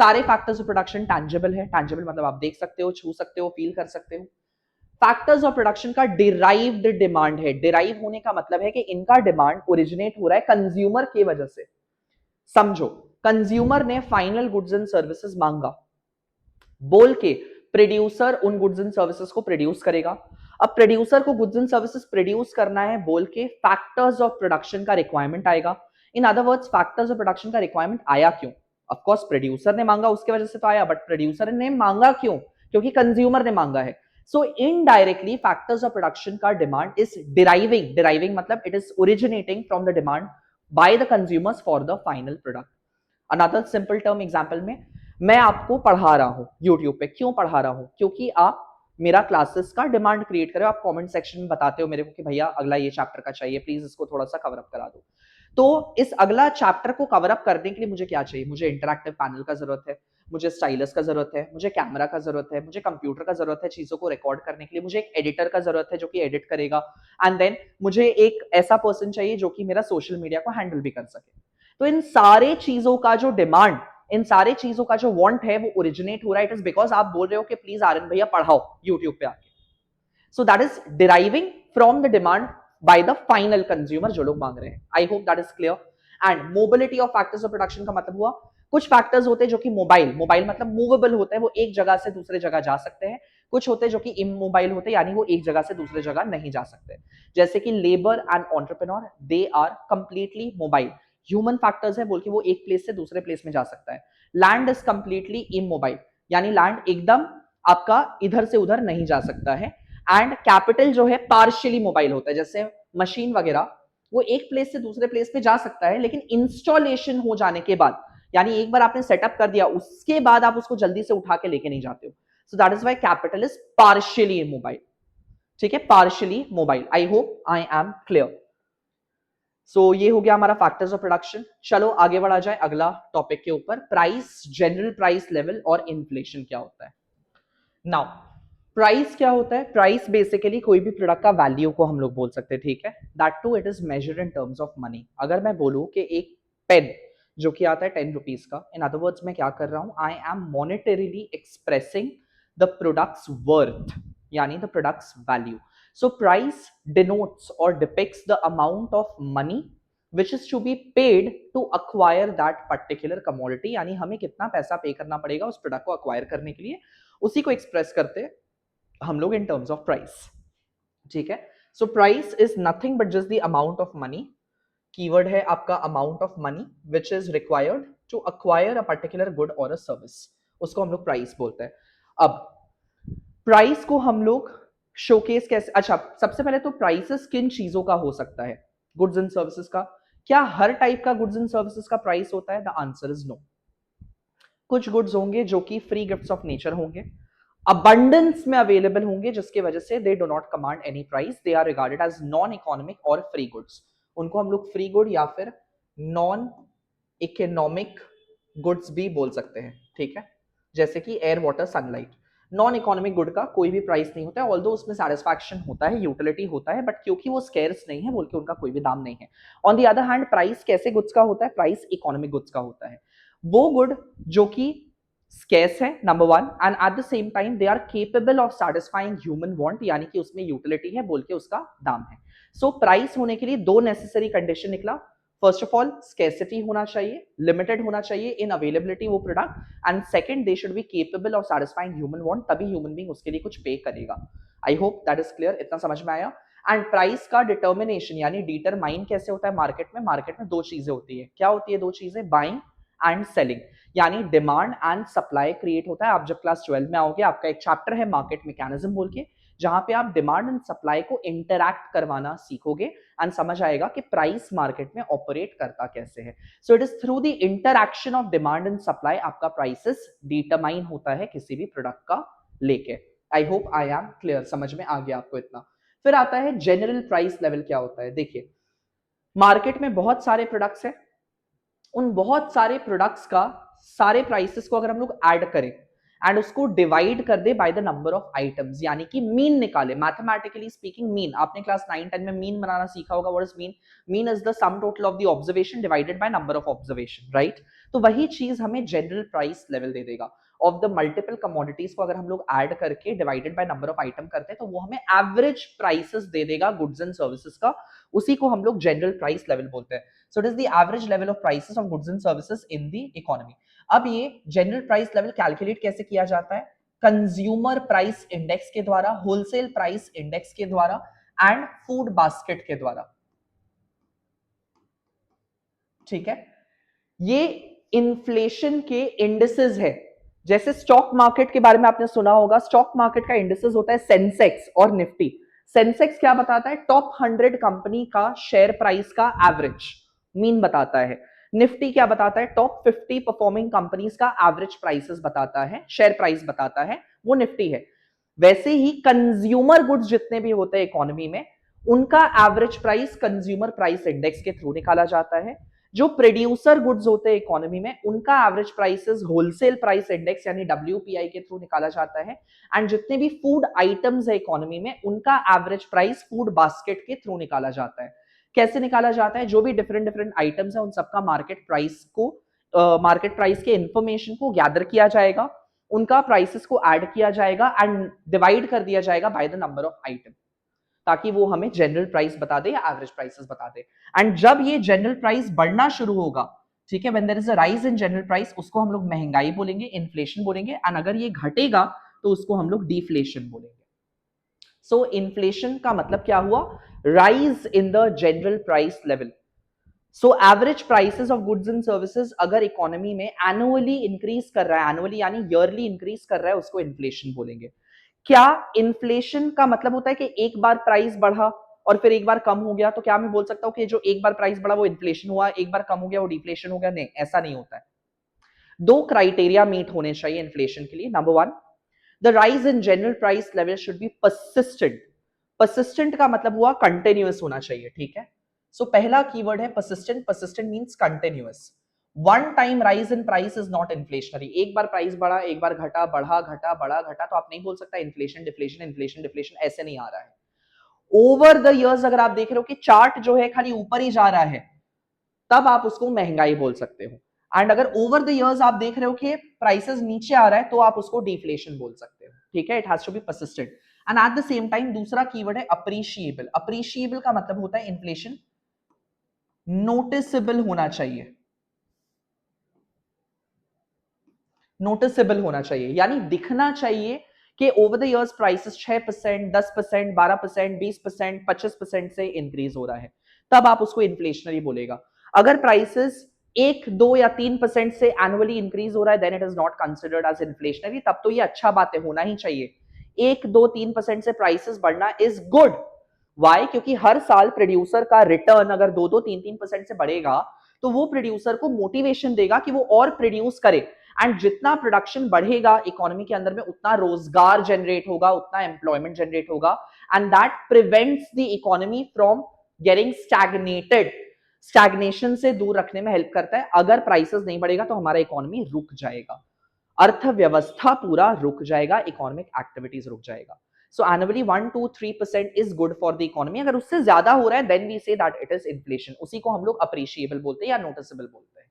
सारे फैक्टर्स ऑफ प्रोडक्शन टैंजिबल है, tangible मतलब आप देख सकते हो, छू सकते हो, फील कर सकते हो। फैक्टर्स ऑफ प्रोडक्शन का डिराइव्ड डिमांड है, डिराइव होने का मतलब है कि इनका डिमांड ओरिजिनेट हो रहा है कंज्यूमर की वजह से। समझो, कंज्यूमर ने फाइनल गुड्स एंड सर्विसेज मांगा, बोल के प्रोड्यूसर उन गुड्स एंड सर्विसेज को प्रोड्यूस करेगा। अब प्रोड्यूसर को गुड्स एंड सर्विसेज प्रोड्यूस करना है बोल के फैक्टर्स ऑफ प्रोडक्शन का रिक्वायरमेंट आएगा। इन other words factors of production का रिक्वायरमेंट आया क्यों? ऑफ कोर्स प्रोड्यूसर ने मांगा उसके वजह से तो आया, बट प्रोड्यूसर ने मांगा क्यों? क्योंकि कंज्यूमर ने मांगा है। So indirectly factors of production का डिमांड इज डिराइविंग, डिराइविंग मतलब it is originating from the demand by the consumers for the final product. Another simple term example में, मैं आपको पढ़ा रहा हूं YouTube पे, क्यों पढ़ा रहा हूं? क्योंकि आप मेरा क्लासेस का डिमांड क्रिएट करो, आप कमेंट सेक्शन में बताते हो मेरे को कि भैया अगला ये चैप्टर का चाहिए, प्लीज इसको थोड़ा सा कवर अप करा दो। तो इस अगला चैप्टर को कवर अप करने के लिए मुझे क्या चाहिए? मुझे इंटरैक्टिव पैनल का जरूरत है, मुझे स्टाइलस का जरूरत है, मुझे कैमरा का जरूरत है, मुझे कंप्यूटर का जरूरत है चीजों को रिकॉर्ड करने के लिए, मुझे एक एडिटर का जरूरत है जो कि एडिट करेगा, एंड देन मुझे एक ऐसा पर्सन चाहिए जो कि मेरा सोशल मीडिया को हैंडल भी कर सके। तो इन सारे चीजों का जो डिमांड, इन सारे चीजों का जो वांट है वो ओरिजिनेट हो रहा है, इट इज बिकॉज आप बोल रहे हो कि प्लीज आर्यन भैया पढ़ाओ यूट्यूब पे आके। सो that is deriving from the demand by the final consumer, जो लोग मांग रहे हैं। I hope that is clear. And mobility of factors of production का मतलब हुआ, कुछ फैक्टर्स होते हैं जो कि मोबाइल, मोबाइल मतलब मूवेबल होते हैं, वो एक जगह से दूसरे जगह जा सकते हैं। कुछ होते हैं जो कि इमोबाइल होते हैं, यानी वो एक जगह से दूसरे जगह नहीं जा सकते, जैसे कि labour and entrepreneur, they are completely mobile. Human factors है बोल के वो एक प्लेस से दूसरे प्लेस में जा सकता है। लैंड इज कंप्लीटली इमोबाइल, यानी लैंड एकदम आपका इधर से उधर नहीं जा सकता है। एंड कैपिटल जो है पार्शियली मोबाइल होता है, जैसे मशीन वगैरह वो एक प्लेस से दूसरे प्लेस पे जा सकता है, लेकिन इंस्टॉलेशन हो जाने के बाद, यानी एक बार आपने सेटअप कर दिया उसके बाद आप उसको जल्दी से उठा के लेके नहीं जाते हो। So that is why capital is partially mobile. ठीक है, partially mobile. I hope I am clear. So ये हो गया हमारा फैक्टर्स ऑफ प्रोडक्शन। चलो आगे बढ़ा जाए अगला टॉपिक के ऊपर, प्राइस, जनरल प्राइस लेवल और इन्फ्लेशन क्या होता है। नाउ प्राइस क्या होता है? प्राइस बेसिकली कोई भी प्रोडक्ट का वैल्यू को हम लोग बोल सकते हैं। ठीक है, that too it is measured in terms of money. अगर मैं बोलूं कि एक पेन जो कि आता है 10 रुपीज का, इन अदर वर्ड्स मैं क्या कर रहा हूं? I am monetarily expressing the products worth, यानी the products value. So price denotes or depicts the amount of money which is to be paid to acquire that particular commodity, यानी हमें कितना पैसा पे करना पड़ेगा उस प्रोडक्ट को अक्वायर करने के लिए, उसी को एक्सप्रेस करते हैं हम लोग इन टर्म्स ऑफ प्राइस। ठीक है, so price is nothing but just the amount of money, keyword है आपका amount of money which is required to acquire a particular good और अ सर्विस, उसको हम लोग प्राइस बोलते हैं। अब प्राइस को हम लोग शोकेस कैसे? अच्छा, सबसे पहले तो प्राइसेस किन चीजों का हो सकता है? गुड्स एंड सर्विसेज का। क्या हर टाइप का गुड्स एंड सर्विसेज का प्राइस होता है? The answer is no. कुछ गुड्स होंगे जो कि फ्री गिफ्ट्स ऑफ नेचर होंगे, अबंडेंस में अवेलेबल होंगे, जिसकी वजह से they do not command any price, they are regarded as non economic और फ्री गुड्स। उनको हम लोग फ्री गुड या फिर नॉन इकोनॉमिक गुड्स भी बोल सकते हैं, ठीक है। जैसे कि air, water, sunlight. Non economic good का कोई भी प्राइस नहीं होता है, ऑल्दो उसमें सेटिस्फैक्शन होता है, यूटिलिटी होता है, बट क्योंकि वो स्केर्स नहीं है बोल के उनका कोई भी दाम नहीं है। On the other hand price कैसे गुड्स का होता है? प्राइस इकोनॉमिक गुड्स का होता है। वो गुड जो कि स्केर्स है, number one, and at the same time they are capable of satisfying human want, यानी कि उसमें यूटिलिटी है बोल के उसका दाम है। सो प्राइस होने के लिए दो नेसेसरी कंडीशन निकला। फर्स्ट ऑफ ऑल स्केर्सिटी होना चाहिए, लिमिटेड होना चाहिए इन अवेलेबिलिटी वो product, and second they should be capable of satisfying human want, तभी ह्यूमन बीइंग उसके लिए कुछ पे करेगा। I hope that is clear, इतना समझ में आया। एंड प्राइस का डिटर्मिनेशन यानी डिटरमाइन कैसे होता है मार्केट में? मार्केट में दो चीजें होती है। क्या होती है दो चीजें? बाइंग एंड सेलिंग, यानी डिमांड एंड सप्लाई क्रिएट होता है। आप जब क्लास 12 में आओगे आपका एक चैप्टर है मार्केट मैकेनिज्म बोल के, जहां पे आप डिमांड एंड सप्लाई को इंटरैक्ट करवाना सीखोगे एंड समझ आएगा कि प्राइस मार्केट में ऑपरेट करता कैसे है। So it is through the interaction of demand and supply आपका प्राइसेस डिटरमाइन होता है किसी भी प्रोडक्ट का लेके। आई होप आई एम क्लियर, समझ में आ गया आपको इतना। फिर आता है जनरल प्राइस लेवल। क्या होता है? देखिए, मार्केट में बहुत सारे प्रोडक्ट्स हैं, उन बहुत सारे प्रोडक्ट्स का सारे प्राइसेस को अगर हम लोग ऐड करें एंड उसको डिवाइड कर दे by the number of items, यानी कि मीन निकाले, मैथमेटिकली स्पीकिंग मीन। आपने क्लास 9 10 में मीन बनाना सीखा होगा। What is mean? Mean is the sum total of the observation divided by number of observation, right? तो वही चीज हमें जनरल प्राइस लेवल दे देगा। ऑफ द मल्टीपल कमोडिटीज को अगर हम लोग ऐड करके divided by number of item करते हैं तो वो हमें एवरेज प्राइसेस दे देगा गुड्स एंड सर्विसेज का। उसी को हम लोग जनरल प्राइस लेवल बोलते हैं। सो it is the average level of prices of goods and services in the economy. अब ये जनरल प्राइस लेवल कैलकुलेट कैसे किया जाता है? कंज्यूमर प्राइस इंडेक्स के द्वारा, होलसेल प्राइस इंडेक्स के द्वारा एंड फूड बास्केट के द्वारा, ठीक है। ये इन्फ्लेशन के इंडिसेस है। जैसे स्टॉक मार्केट के बारे में आपने सुना होगा, स्टॉक मार्केट का इंडिसेस होता है सेंसेक्स और निफ्टी। सेंसेक्स क्या बताता है? टॉप 100 कंपनी का शेयर प्राइस का एवरेज मीन बताता है। निफ्टी क्या बताता है? टॉप 50 परफॉर्मिंग कंपनीज का एवरेज प्राइसेस बताता है, शेयर प्राइस बताता है, वो निफ्टी है। वैसे ही कंज्यूमर गुड्स जितने भी होते हैं इकोनॉमी में, उनका average price consumer price index के थ्रू निकाला जाता है। जो प्रोड्यूसर गुड्स होते हैं इकोनॉमी में, उनका average prices wholesale price index यानी डब्ल्यूपीआई के थ्रू निकाला जाता है। एंड जितने भी फूड आइटम्स है इकोनॉमी में, उनका एवरेज प्राइस फूड बास्केट के थ्रू निकाला जाता है। कैसे निकाला जाता है? जो भी डिफरेंट डिफरेंट आइटम्स है उन सबका मार्केट प्राइस को, मार्केट प्राइस के इंफॉर्मेशन को गैदर किया जाएगा, उनका प्राइसेस को ऐड किया जाएगा एंड डिवाइड कर दिया जाएगा bye the number of item, ताकि वो हमें जनरल प्राइस बता दे या एवरेज प्राइसेस बता दे। एंड जब ये जनरल प्राइस बढ़ना शुरू होगा, ठीक है, when there is a rise in general price, उसको हम लोग महंगाई बोलेंगे, इन्फ्लेशन बोलेंगे। एंड अगर ये घटेगा तो उसको हम लोग डिफ्लेशन बोलेंगे। सो इन्फ्लेशन का मतलब क्या हुआ? Rise in the general price level. So average prices of goods and services अगर इकोनॉमी में एनुअली इंक्रीज कर रहा है, एनुअली यानी ईयरली इंक्रीज कर रहा है, उसको इन्फ्लेशन बोलेंगे। क्या इन्फ्लेशन का मतलब होता है कि एक बार प्राइस बढ़ा और फिर एक बार कम हो गया? तो क्या मैं बोल सकता हूं कि जो एक बार प्राइस बढ़ा वो इन्फ्लेशन हुआ, एक बार कम हो गया वो डिफ्लेशन हो गया? नहीं, ऐसा नहीं होता है। दो क्राइटेरिया मीट होने चाहिए इन्फ्लेशन के लिए। Number one, the rise in general price level should be persistent. Persistent का मतलब हुआ कंटिन्यूअस होना चाहिए, ठीक है। सो पहला कीवर्ड है persistent. Persistent means continuous. One time rise in price is not inflationary. एक बार प्राइस बढ़ा, एक बार घटा, बढ़ा घटा बढ़ा घटा, तो आप नहीं बोल सकता इन्फ्लेशन डिफ्लेशन इन्फ्लेशन डिफ्लेशन, ऐसे नहीं आ रहा है। ओवर द इयर्स अगर आप देख रहे हो कि चार्ट जो है खाली ऊपर ही जा रहा है, तब आप उसको महंगाई बोल सकते हो। एंड अगर ओवर द इयर्स आप देख रहे हो कि प्राइसेस नीचे आ रहा है, तो आप उसको डिफ्लेशन बोल सकते हो, ठीक है। It has to be persistent. And at the same time दूसरा कीवर्ड है अप्रिशिएबल। अप्रिशिएबल का मतलब होता है इन्फ्लेशन नोटिसेबल होना चाहिए। नोटिसेबल होना चाहिए यानी दिखना चाहिए कि ओवर द इयर्स प्राइसेस 6%, 10%, 12%, 20%, 25% से इंक्रीज हो रहा है, तब आप उसको इन्फ्लेशनरी बोलेगा। अगर प्राइसेस 1, 2 या 3% से एनुअली इंक्रीज हो रहा है, then it is not considered as inflationary. तब तो ये अच्छा बात है, होना ही चाहिए। 1, 2, 3% से प्राइसेस बढ़ना इज गुड। वाई? क्योंकि हर साल प्रोड्यूसर का रिटर्न अगर 2, 2, 3, 3% से बढ़ेगा, तो वो प्रोड्यूसर को मोटिवेशन देगा कि वो और प्रोड्यूस करे। एंड जितना प्रोडक्शन बढ़ेगा इकोनॉमी के अंदर में, उतना रोजगार जनरेट होगा, उतना एम्प्लॉयमेंट जनरेट होगा, and that prevents the economy from getting stagnated, stagnation से दूर रखने में हेल्प करता है। अगर प्राइसेस नहीं बढ़ेगा तो हमारा इकोनॉमी रुक जाएगा, अर्थव्यवस्था पूरा रुक जाएगा, इकोनॉमिक एक्टिविटीज रुक जाएगा। So annually 1 to 3% is good for the economy. अगर उससे ज्यादा हो रहा है then we say that it is inflation. उसी को हम लोग अप्रिशिएबल बोलते हैं या नोटिसेबल बोलते हैं।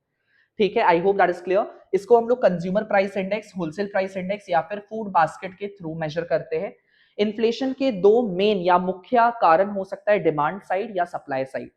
ठीक है, I hope that is clear. इसको हम लोग consumer price index, wholesale price index या फिर फूड बास्केट के थ्रू मेजर करते हैं। इन्फ्लेशन के दो मेन या मुख्य कारण हो सकता है डिमांड साइड या supply side.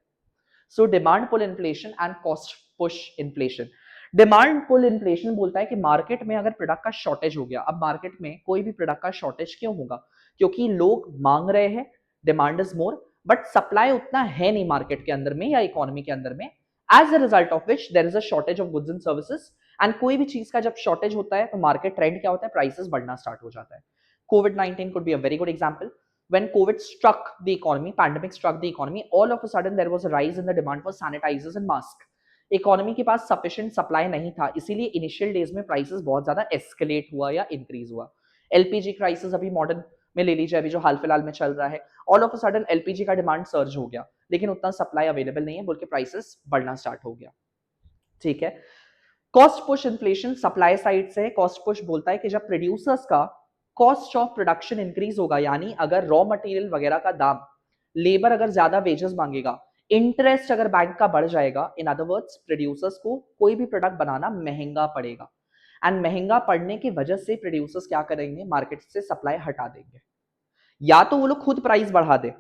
So demand pull inflation and cost push inflation. Demand pull inflation बोलता है कि मार्केट में अगर प्रोडक्ट का शॉर्टेज हो गया, अब मार्केट में कोई भी प्रोडक्ट का शॉर्टेज क्यों होगा? क्योंकि लोग मांग रहे हैं, demand is more, but supply उतना है नहीं मार्केट के अंदर में या इकोनॉमी के अंदर में, as a result of which there is a shortage of goods and services. And कोई भी चीज का जब शॉर्टेज होता है तो मार्केट ट्रेंड क्या होता है? प्राइसेस बढ़ना स्टार्ट हो जाता है। COVID-19 could be a very good example. When COVID struck the economy, pandemic struck the economy, all of a sudden there was a rise in the demand for sanitizers and masks. Economy के पास sufficient supply नहीं था, इसीलिए initial days में prices बहुत ज्यादा escalate हुआ या increase हुआ। एलपीजी क्राइसिस अभी मॉडर्न में ले लीजिए, अभी जो हाल फिलहाल में चल रहा है, all of a sudden LPG का डिमांड सर्ज हो गया, लेकिन उतना सप्लाई अवेलेबल नहीं है, बोल के प्राइसेस बढ़ना स्टार्ट हो गया। ठीक है, cost push inflation supply side से है। कॉस्ट पुश बोलता है कि जब प्रोड्यूसर्स का कॉस्ट ऑफ प्रोडक्शन इंक्रीज होगा, यानी अगर रॉ मटेरियल वगैरह का दाम, लेबर अगर ज्यादा वेजेस मांगेगा, इंटरेस्ट अगर बैंक का बढ़ जाएगा, इन अदर वर्ड्स प्रोड्यूसर्स को कोई भी प्रोडक्ट बनाना महंगा पड़ेगा। एंड महंगा पड़ने की वजह से प्रोड्यूसर्स क्या करेंगे? मार्केट से सप्लाई हटा देंगे, या तो वो लोग खुद प्राइस बढ़ा दे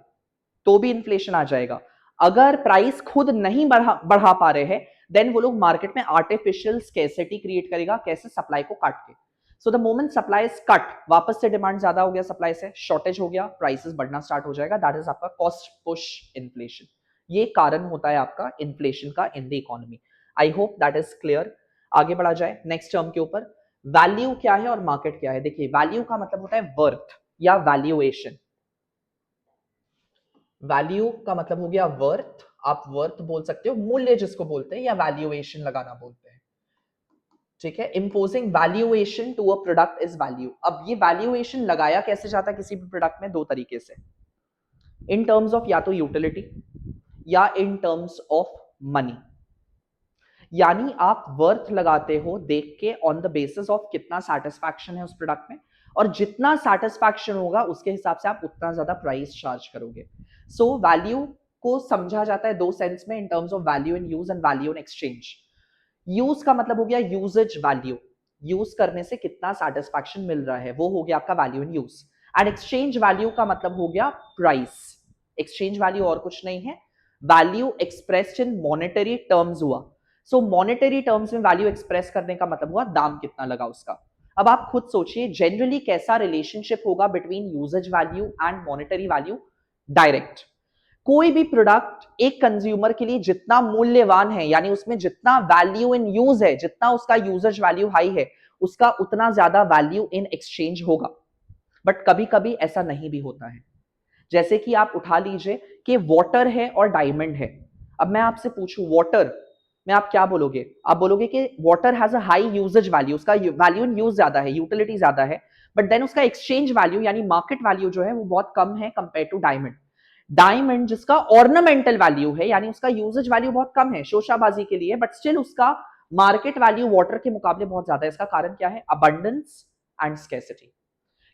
तो भी इन्फ्लेशन आ जाएगा। अगर प्राइस खुद नहीं बढ़ा पा रहे हैं देन वो लोग मार्केट में आर्टिफिशियल स्केर्सिटी क्रिएट करेगा। कैसे? सप्लाई को काट के। So the moment supply is cut, वापस से डिमांड ज्यादा हो गया, सप्लाई से शॉर्टेज हो गया, प्राइसेस बढ़ना स्टार्ट हो जाएगा। दैट इज आपका कॉस्ट पुश इन्फ्लेशन। ये कारण होता है आपका इन्फ्लेशन का इन the economy. I hope that is clear. आगे बढ़ा जाए नेक्स्ट टर्म के ऊपर। वैल्यू क्या है और मार्केट क्या है? देखिए, वैल्यू का मतलब होता है वर्थ या वैल्यूएशन। वैल्यू का मतलब हो गया वर्थ, आप वर्थ बोल सकते हो, मूल्य जिसको बोलते हैं, या वैल्यूएशन लगाना बोलते हैं। ठीक है, imposing valuation to a product is value. अब ये वैल्यूएशन लगाया कैसे जाता है किसी भी प्रोडक्ट में? दो तरीके से, इन टर्म्स ऑफ या तो यूटिलिटी या इन टर्म्स ऑफ मनी। यानी आप वर्थ लगाते हो देख के ऑन द बेसिस ऑफ कितना सेटिस्फैक्शन है उस प्रोडक्ट में, और जितना सेटिस्फैक्शन होगा उसके हिसाब से आप उतना ज्यादा प्राइस चार्ज करोगे। सो वैल्यू को समझा जाता है दो सेंस में, इन terms of value in use and value in exchange. Use का मतलब हो गया यूजेज वैल्यू, यूज करने से कितना सेटिस्फैक्शन मिल रहा है, वो हो गया आपका value in use. And exchange value का मतलब हो गया प्राइस। एक्सचेंज वैल्यू और कुछ नहीं है, value expressed in monetary terms हुआ। सो मॉनेटरी टर्म्स में वैल्यू एक्सप्रेस करने का मतलब हुआ दाम कितना लगा उसका। अब आप खुद सोचिए जनरली कैसा रिलेशनशिप होगा between uses value and monetary value? Direct. कोई भी प्रोडक्ट एक कंज्यूमर के लिए जितना मूल्यवान है, यानी उसमें जितना वैल्यू इन यूज है, जितना उसका यूजेज वैल्यू हाई है, उसका उतना ज्यादा वैल्यू इन एक्सचेंज होगा। बट कभी कभी ऐसा नहीं भी होता है। जैसे कि आप उठा लीजिए कि वाटर है और डायमंड है। अब मैं आपसे पूछूं वाटर में आप क्या बोलोगे? आप बोलोगे कि water has a high uses value, उसका वैल्यू इन यूज ज्यादा है, यूटिलिटी ज्यादा है, बट देन उसका एक्सचेंज वैल्यू यानी मार्केट वैल्यू जो है वो बहुत कम है कंपेयर टू डायमंड। डायमंड जिसका ऑर्नामेंटल वैल्यू है, यानी उसका यूजेज वैल्यू बहुत कम है शोशाबाजी के लिए, बट स्टिल उसका मार्केट वैल्यू वाटर के मुकाबले बहुत ज्यादा है। इसका कारण क्या है? Abundance and scarcity.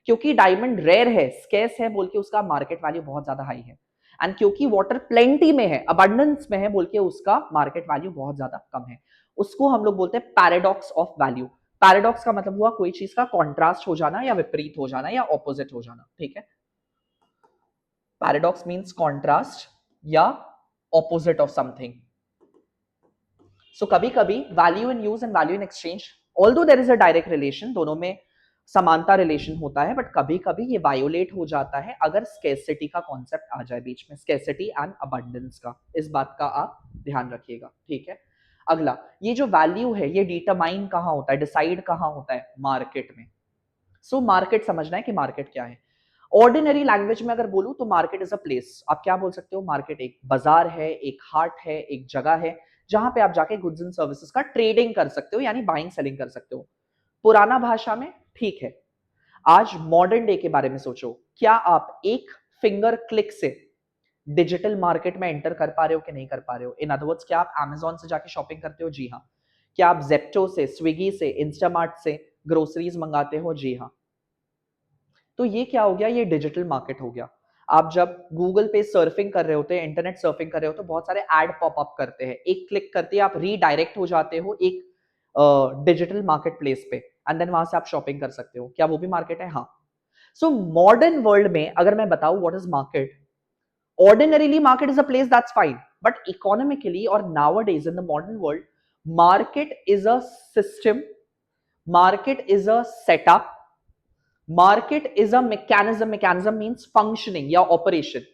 क्योंकि डायमंड रेयर है, स्केर्स है, बोल के उसका मार्केट वैल्यू बहुत ज्यादा हाई है। एंड क्योंकि वाटर प्लेंटी में है, अबंडेंस में है, बोल के उसका मार्केट वैल्यू बहुत ज्यादा कम है। उसको हम लोग बोलते हैं पैराडॉक्स ऑफ वैल्यू। पैराडॉक्स का मतलब हुआ कोई चीज का कॉन्ट्रास्ट हो जाना या विपरीत हो जाना या ऑपोजिट हो जाना। ठीक है, पैराडॉक्स मीन्स कॉन्ट्रास्ट या ऑपोजिट ऑफ समथिंग। सो कभी कभी value in use and value in exchange, although there is a direct relation, दोनों में समानता रिलेशन होता है, बट कभी कभी ये वायोलेट हो जाता है अगर स्केर्सिटी का कॉन्सेप्ट आ जाए बीच में, स्केर्सिटी एंड अबंडेंस का। इस बात का आप ध्यान रखिएगा। ठीक है, अगला, ये जो वैल्यू है ये डिटरमाइन कहां होता है, डिसाइड कहां होता है? मार्केट में। सो मार्केट समझना है कि मार्केट क्या है। ऑर्डिनरी लैंग्वेज में अगर बोलूं तो मार्केट इज अ प्लेस। आप क्या बोल सकते हो? मार्केट एक बाजार है, एक हाट है, एक जगह है जहां पे आप जाके गुड्स एंड सर्विसेज का ट्रेडिंग कर सकते हो, यानी बाइंग सेलिंग कर सकते हो। पुराना भाषा में ठीक है। आज मॉडर्न डे के बारे में सोचो, क्या आप एक फिंगर क्लिक से डिजिटल मार्केट में एंटर कर पा रहे हो कि नहीं कर पा रहे हो? इन अदर वर्ड्स, क्या आप अमेज़न से जाके शॉपिंग करते हो? जी हाँ। क्या आप ज़ेप्टो से, स्विगी से, इंस्टामार्ट से ग्रोसरीज मंगाते हो? जी हाँ। तो ये क्या हो गया? ये डिजिटल मार्केट हो गया। आप जब गूगल पे सर्फिंग कर रहे होते हैं, इंटरनेट सर्फिंग कर रहे हो, तो बहुत सारे ऐड पॉप अप करते हैं। एक क्लिक करते ही आप रीडायरेक्ट हो जाते हो एक डिजिटल मार्केट प्लेस पे, एंड देन वहां से आप शॉपिंग कर सकते हो। क्या वो भी मार्केट है? हाँ। सो मॉडर्न वर्ल्ड में अगर मैं बताऊं what is market, ordinarily market is a place, that's fine, but economically or nowadays in the modern world, market is a system, market is a setup, market is a mechanism. Mechanism means functioning या operation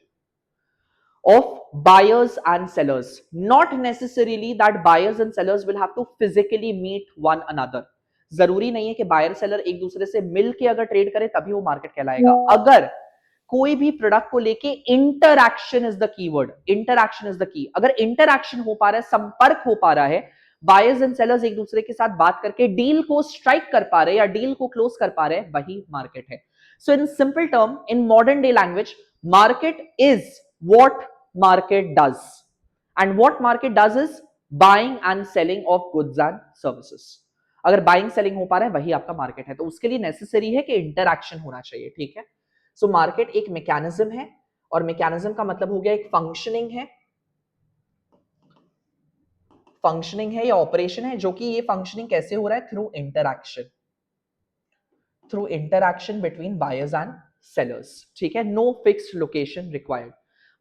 of buyers and sellers. Not necessarily that buyers and sellers will have to physically meet one another. जरूरी नहीं है कि buyer seller एक दूसरे से मिल के अगर ट्रेड करे तभी वो मार्केट कहलाएगा। अगर कोई भी प्रोडक्ट को लेके interaction is the keyword, interaction is the key. अगर इंटरैक्शन हो पा रहा है, संपर्क हो पा रहा है, बायर्स एंड सेलर्स एक दूसरे के साथ बात करके डील को स्ट्राइक कर पा रहे हैं या डील को क्लोज कर पा रहे हैं, वही मार्केट है। So in simple term, in modern day language, market is what market does, and what market does is buying and selling of goods and services. अगर बाइंग सेलिंग हो पा रहा है वही आपका मार्केट है। तो उसके लिए नेसेसरी है कि इंटरैक्शन होना चाहिए, ठीक है। सो मार्केट एक मैकेनिज्म है, और मैकेनिज्म का मतलब हो गया एक फंक्शनिंग है, फंक्शनिंग है या ऑपरेशन है, जो कि ये फंक्शनिंग कैसे हो रहा है? Through interaction, through interaction between buyers and sellers, ठीक है। No fixed location required.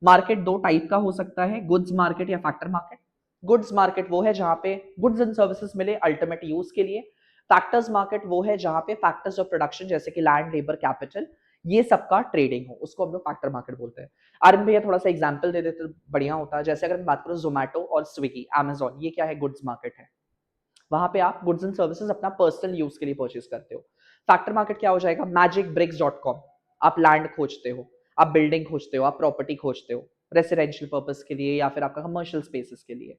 Market दो टाइप का हो सकता है, गुड्स मार्केट या फैक्टर मार्केट। गुड्स मार्केट वो है जहां पे गुड्स एंड सर्विसेज मिले अल्टीमेट यूज के लिए। फैक्टर्स मार्केट वो है जहां पे फैक्टर्स ऑफ प्रोडक्शन जैसे कि लैंड, लेबर, कैपिटल, ये सबका ट्रेडिंग हो, उसको हम लोग फैक्टर मार्केट बोलते हैं। आरएन भैया थोड़ा सा एग्जांपल दे देते तो बढ़िया होता। जैसे अगर मैं बात करूं जोमेटो और स्विगी, अमेजॉन, ये क्या है? गुड्स मार्केट है। वहां पे आप गुड्स एंड सर्विसेज अपना पर्सनल यूज के लिए परचेज करते हो। फैक्टर मार्केट क्या हो जाएगा? magicbricks.com, आप लैंड खोजते हो, आप बिल्डिंग खोजते हो, आप प्रॉपर्टी खोजते हो रेसिडेंशियल पर्पस के लिए या फिर आपका कमर्शियल स्पेसेस के लिए।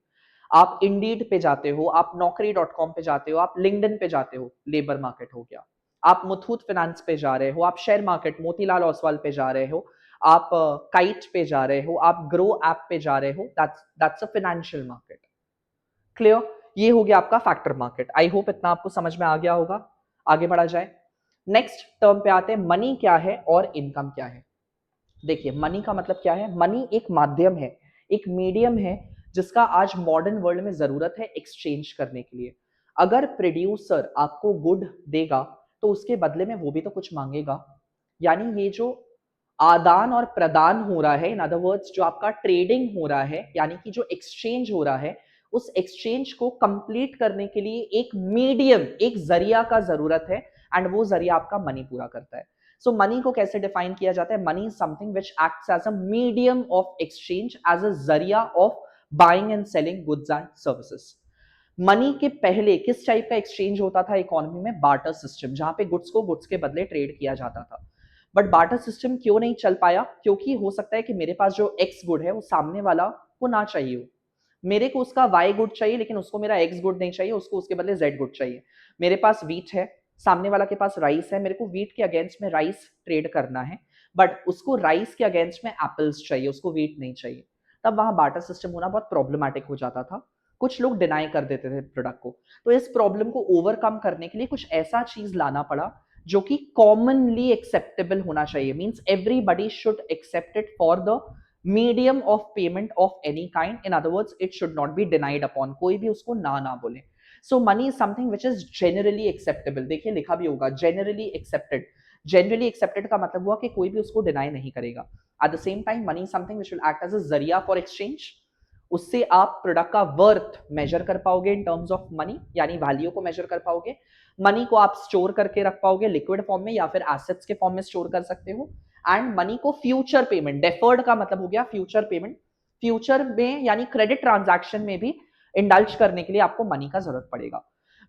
आप इंडीड पे जाते हो, आप नौकरी.com पे जाते हो, आप लिंक्डइन पे जाते हो, लेबर मार्केट हो गया। आप मुथूट फाइनेंस पे जा रहे हो, आप शेयर मार्केट मोतीलाल ओसवाल पे जा रहे हो, आप काइट पे जा रहे हो, आप ग्रो ऐप पे जा रहे हो, that's a financial market. Clear? ये हो गया आपका फैक्टर मार्केट। आई होप इतना आपको समझ में आ गया होगा। आगे बढ़ा जाए, नेक्स्ट टर्म पे आते हैं, मनी क्या है और इनकम क्या है। देखिए, मनी का मतलब क्या है? मनी एक माध्यम है, एक मीडियम है, जिसका आज मॉडर्न वर्ल्ड में जरूरत है एक्सचेंज करने के लिए। अगर प्रोड्यूसर आपको गुड देगा तो उसके बदले में वो भी तो कुछ मांगेगा। यानी ये जो आदान और प्रदान हो रहा है, इन अदर वर्ड्स जो आपका ट्रेडिंग हो रहा है, यानी कि जो एक्सचेंज हो रहा है, उस एक्सचेंज को कंप्लीट करने के लिए एक मीडियम, एक जरिया का जरूरत है, एंड वो जरिया आपका मनी पूरा करता है। सो मनी को कैसे डिफाइन किया जाता है? Money is something which acts as a medium of exchange, as a जरिया of buying and selling goods and services. Money के पहले किस टाइप का एक्सचेंज होता था इकोनॉमी में? बार्टर सिस्टम, जहां पे गुड्स को गुड्स के बदले ट्रेड किया जाता था। बट बार्टर सिस्टम क्यों नहीं चल पाया? क्योंकि हो सकता है कि मेरे पास जो एक्स गुड है वो सामने वाला को ना चाहिए हो। मेरे को उसका वाई गुड चाहिए लेकिन उसको मेरा एक्स गुड नहीं चाहिए, उसको उसके बदले जेड गुड चाहिए। मेरे पास वीट है, सामने वाला के पास राइस है, मेरे को वीट के अगेंस्ट में राइस ट्रेड करना है, बट उसको राइस के अगेंस्ट में एप्पल्स चाहिए, उसको वीट नहीं चाहिए। तब वहां बार्टर सिस्टम होना बहुत प्रॉब्लमैटिक हो जाता था। कुछ लोग डिनाई कर देते थे प्रोडक्ट को। तो इस प्रॉब्लम को ओवरकम करने के लिए कुछ ऐसा चीज लाना पड़ा जो कि कॉमनली एक्सेप्टेबल होना चाहिए। Means everybody should accept it for the medium of payment of any kind. In other words, it should not be denied upon, कोई भी उसको ना ना बोले। So money is something which is generally acceptable. देखिए लिखा भी होगा जेनरली एक्सेप्टेड। जेनरली एक्सेप्टेड का मतलब हुआ कि कोई भी उसको डिनाई नहीं करेगा। At the same time money something which will act as a जरिया फॉर एक्सचेंज। उससे आप प्रोडक्ट का वर्थ मेजर कर पाओगे इन टर्म्स ऑफ मनी, यानी वैल्यू को मेजर कर पाओगे। मनी को आप स्टोर करके रख पाओगे लिक्विड फॉर्म में या फिर एसेट्स के फॉर्म में स्टोर कर सकते हो। एंड मनी को फ्यूचर पेमेंट, डेफर्ड का मतलब हो गया फ्यूचर पेमेंट, फ्यूचर में यानी क्रेडिट ट्रांजैक्शन में भी इंडल्ज करने के लिए आपको मनी का जरूरत पड़ेगा।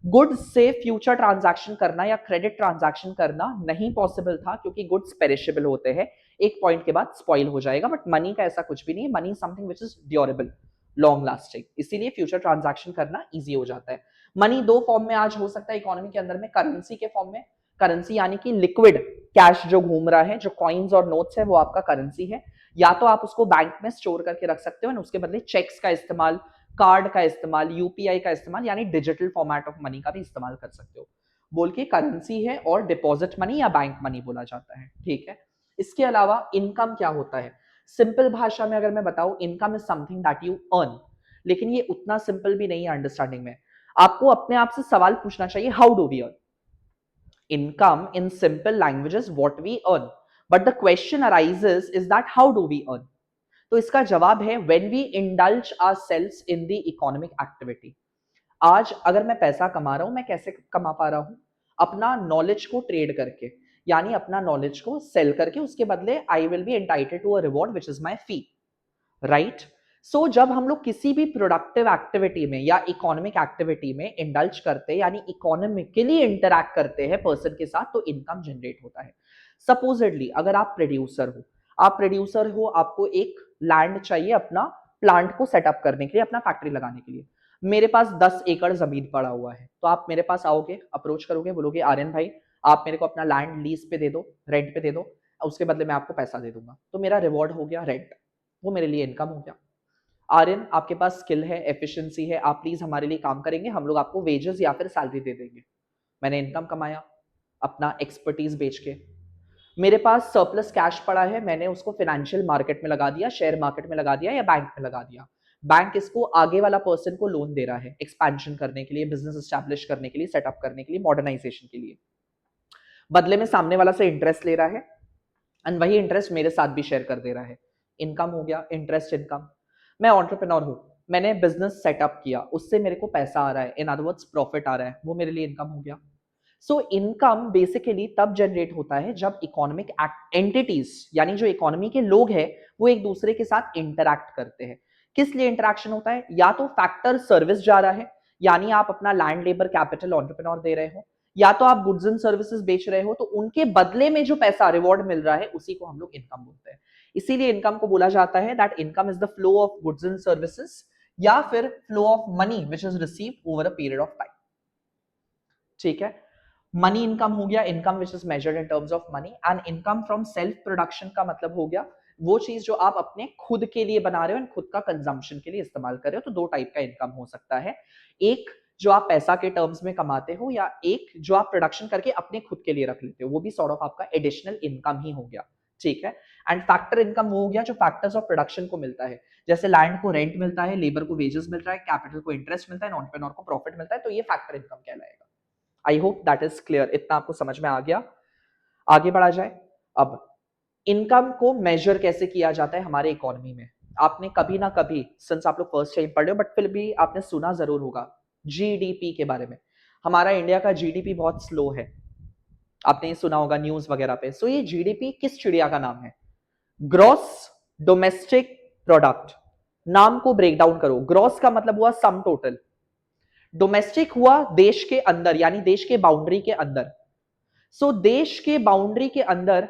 गुड्स से फ्यूचर ट्रांजैक्शन करना या क्रेडिट ट्रांजैक्शन करना नहीं पॉसिबल था क्योंकि गुड्स पेरिशेबल होते हैं, एक पॉइंट के बाद स्पॉइल हो जाएगा। बट मनी का ऐसा कुछ भी नहीं है। Money something which is durable, long lasting, इसीलिए फ्यूचर ट्रांजैक्शन करना इजी हो जाता है। मनी दो फॉर्म में आज हो सकता है इकोनॉमी के अंदर में, करेंसी के फॉर्म में, करेंसी यानी कि लिक्विड कैश जो घूम रहा है, जो कॉइन्स और नोट्स है वो आपका करेंसी है, या तो आप उसको बैंक में स्टोर करके रख सकते हो, उसके बदले चेक्स का इस्तेमाल, कार्ड का इस्तेमाल, यूपीआई का इस्तेमाल, यानी डिजिटल फॉर्मेट ऑफ मनी का भी इस्तेमाल कर सकते हो। बोल के करेंसी है और डिपॉजिट मनी या बैंक मनी बोला जाता है, ठीक है। इसके अलावा इनकम क्या होता है? सिंपल भाषा में अगर मैं बताऊं, income is something that you earn, लेकिन ये उतना सिंपल भी नहीं है अंडरस्टैंडिंग में। आपको अपने आप से सवाल पूछना चाहिए, how do we earn income? In simple languages, what we earn, but the question arises is that how do we earn? तो इसका जवाब है when we indulge ourselves in the economic activity। आज अगर मैं पैसा कमा रहा हूं, मैं कैसे कमा पा रहा हूं? अपना नॉलेज को ट्रेड करके, यानी अपना नॉलेज को सेल करके, उसके बदले I will be entitled to a reward which is my fee, right. So जब हम लोग किसी भी प्रोडक्टिव एक्टिविटी में या इकोनॉमिक एक्टिविटी में इंडल्ज करते हैं, यानी इकोनॉमिकली इंटरैक्ट करते हैं पर्सन के साथ, तो इनकम जनरेट होता है। सपोजिटली अगर आप प्रोड्यूसर हो, आपको एक लैंड चाहिए अपना प्लांट को सेटअप करने के लिए, अपना फैक्ट्री लगाने के लिए। मेरे पास 10 एकड़ जमीन पड़ा हुआ है, तो आप मेरे पास आओगे, अप्रोच करोगे, बोलोगे आर्यन भाई आप मेरे को अपना लैंड लीज पे दे दो, रेंट पे दे दो, उसके बदले मैं आपको पैसा दे दूंगा। तो मेरा रिवॉर्ड हो गया रेंट, वो मेरे लिए इनकम हो गया। आर्यन आपके पास स्किल है, एफिशिएंसी है, आप प्लीज हमारे लिए काम करेंगे, हम लोग आपको वेजेस या फिर सैलरी दे देंगे। मैंने इनकम कमाया अपना एक्सपर्टीज बेच के। मेरे पास सरप्लस कैश पड़ा है, मैंने उसको फाइनेंशियल मार्केट में लगा दिया, शेयर मार्केट में लगा दिया या बैंक में लगा दिया। बैंक इसको आगे वाला पर्सन को लोन दे रहा है एक्सपेंशन करने के लिए, बिजनेस एस्टैब्लिश करने के लिए, सेटअप करने के लिए, मॉडर्नाइजेशन के लिए। बदले में सामने वाला से इंटरेस्ट ले रहा है एंड वही इंटरेस्ट मेरे साथ भी शेयर कर दे रहा है। इनकम हो गया, इंटरेस्ट इनकम। मैं एंटरप्रेन्योर हूं, मैंने बिजनेस सेटअप किया, उससे मेरे को पैसा आ रहा है, इन अदर वर्ड्स प्रॉफिट आ रहा है, वो मेरे लिए इनकम हो गया। सो इनकम बेसिकली तब जनरेट होता है जब इकोनॉमिक एंटिटीज, यानी जो इकोनॉमी के लोग हैं, वो एक दूसरे के साथ इंटरैक्ट करते हैं। किस लिए इंटरैक्शन होता है? या तो फैक्टर सर्विस जा रहा है, यानी आप अपना लैंड लेबर कैपिटल एंटरप्रेन्योर दे रहे हो, या तो आप गुड्स एंड सर्विसेज बेच रहे हो, तो उनके बदले में जो पैसा रिवॉर्ड मिल रहा है उसी को हम लोग इनकम बोलते हैं। इसीलिए इनकम को बोला जाता है that income is the flow of goods and services, या फिर flow of money which is received over a period of time, ठीक है। मनी इनकम हो गया, income which is measured in terms of money. And income from self production का मतलब हो गया वो चीज जो आप अपने खुद के लिए बना रहे हो, खुद का कंजम्पशन के लिए इस्तेमाल कर रहे हो। तो दो टाइप का इनकम हो सकता है, एक जो आप पैसा के टर्म्स में कमाते हो, या एक जो आप प्रोडक्शन करके अपने खुद के लिए रख लेते हो, वो भी सॉर्ट ऑफ आपका एडिशनल इनकम ही हो गया, ठीक है। एंड फैक्टर इनकम वो हो गया जो फैक्टर्स ऑफ प्रोडक्शन को मिलता है, जैसे लैंड को रेंट मिलता है, लेबर को वेजेस मिल रहा है, कैपिटल को इंटरेस्ट मिलता है, एंटरप्रेन्योर को प्रॉफिट मिलता है, तो ये फैक्टर इनकम कहलाएगा। I hope that is clear, इतना आपको समझ में आ गया। आगे बढ़ा जाए। अब इनकम को मेजर कैसे किया जाता है हमारे इकोनॉमी में? आपने कभी ना कभी, सिंस आप लोग फर्स्ट टाइम पढ़ रहे हो, बट फिर भी आपने सुना जरूर होगा जीडीपी के बारे में। हमारा इंडिया का जीडीपी बहुत स्लो है, आपने ये सुना होगा न्यूज वगैरह पे। सो ये जीडीपी किस चिड़िया का नाम है? Gross domestic product. नाम को ब्रेक डाउन करो, ग्रॉस का मतलब हुआ सम टोटल, डोमेस्टिक हुआ देश के अंदर, यानी देश के बाउंड्री के अंदर। सो देश के बाउंड्री के अंदर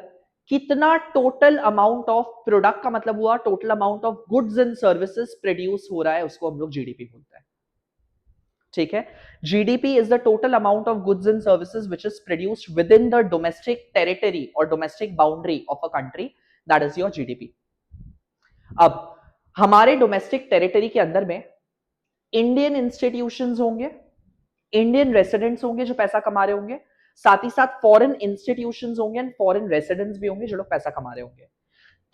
कितना टोटल अमाउंट ऑफ प्रोडक्ट का मतलब हुआ total amount of goods and services produce हो रहा है, उसको हम लोग जीडीपी बोलते हैं, ठीक है। GDP is the total amount of goods and services which is produced within the domestic territory और domestic boundary of a country, that is your GDP. अब हमारे डोमेस्टिक टेरिटरी के अंदर में इंडियन इंस्टीट्यूशंस होंगे, इंडियन रेसिडेंट्स होंगे जो पैसा कमा रहे होंगे, साथ ही साथ फॉरेन इंस्टीट्यूशंस होंगे एंड फॉरेन रेसिडेंट्स भी होंगे जो लोग पैसा कमा रहे होंगे।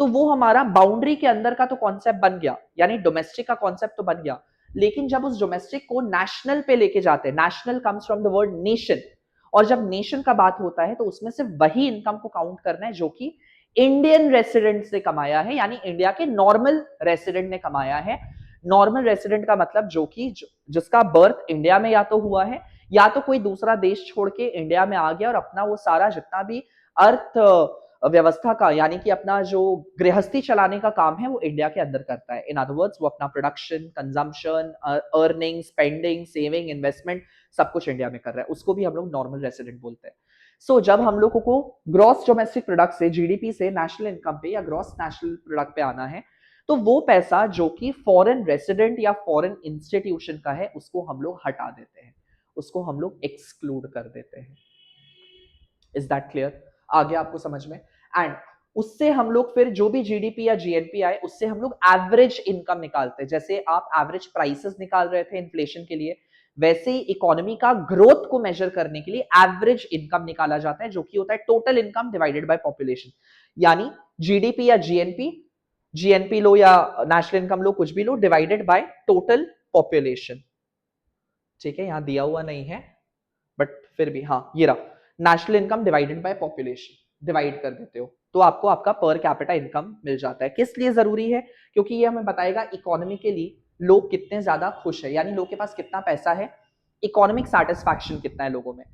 तो वो हमारा बाउंड्री के अंदर का तो कॉन्सेप्ट बन गया, यानी डोमेस्टिक का कॉन्सेप्ट तो बन गया। लेकिन जब उस डोमेस्टिक को नेशनल पे लेके जाते हैं, national comes from the word nation, और जब नेशन का बात होता है तो उसमें सिर्फ वही इनकम को काउंट करना है जो कि इंडियन रेसिडेंट ने कमाया है, यानी इंडिया के नॉर्मल रेसिडेंट ने कमाया है। नॉर्मल रेसिडेंट का मतलब जो कि जिसका बर्थ इंडिया में या तो हुआ है, या तो कोई दूसरा देश छोड़ के इंडिया में आ गया और अपना वो सारा जितना भी अर्थ व्यवस्था का, यानी कि अपना जो गृहस्थी चलाने का काम है वो इंडिया के अंदर करता है। इन अदर वर्ड्स वो अपना production, consumption, earning, spending, saving, investment सब कुछ इंडिया में कर रहा है, उसको भी हम लोग नॉर्मल रेसिडेंट बोलते हैं। सो जब हम लोगों को ग्रॉस डोमेस्टिक प्रोडक्ट से, जीडीपी से नेशनल इनकम पे या ग्रॉस नेशनल प्रोडक्ट पे आना है, तो वो पैसा जो कि फॉरेन रेसिडेंट या फॉरेन इंस्टीट्यूशन का है उसको हम लोग हटा देते हैं, उसको हम लोग एक्सक्लूड कर देते हैं। Is that clear? आगे आपको समझ में? एंड उससे हम लोग फिर जो भी जीडीपी या जीएनपी आए उससे हम लोग एवरेज इनकम निकालते हैं। जैसे आप एवरेज प्राइसेस निकाल रहे थे इन्फ्लेशन के लिए, वैसे ही इकोनॉमी का ग्रोथ को मेजर करने के लिए एवरेज इनकम निकाला जाता है, जो कि होता है total income divided by population. यानी जीडीपी या जीएनपी, जीएनपी लो या नेशनल इनकम लो, कुछ भी लो, डिवाइडेड बाय टोटल पॉपुलेशन। ठीक है, यहां दिया हुआ नहीं है बट फिर भी हाँ ये रहा, national income divided by population, divide कर देते हो तो आपको आपका पर कैपिटा इनकम मिल जाता है। किस लिए जरूरी है? क्योंकि ये हमें बताएगा इकोनॉमिकली लोग कितने ज्यादा खुश है, यानी लोग के पास कितना पैसा है, इकोनॉमिक सेटिस्फैक्शन कितना है लोगों में।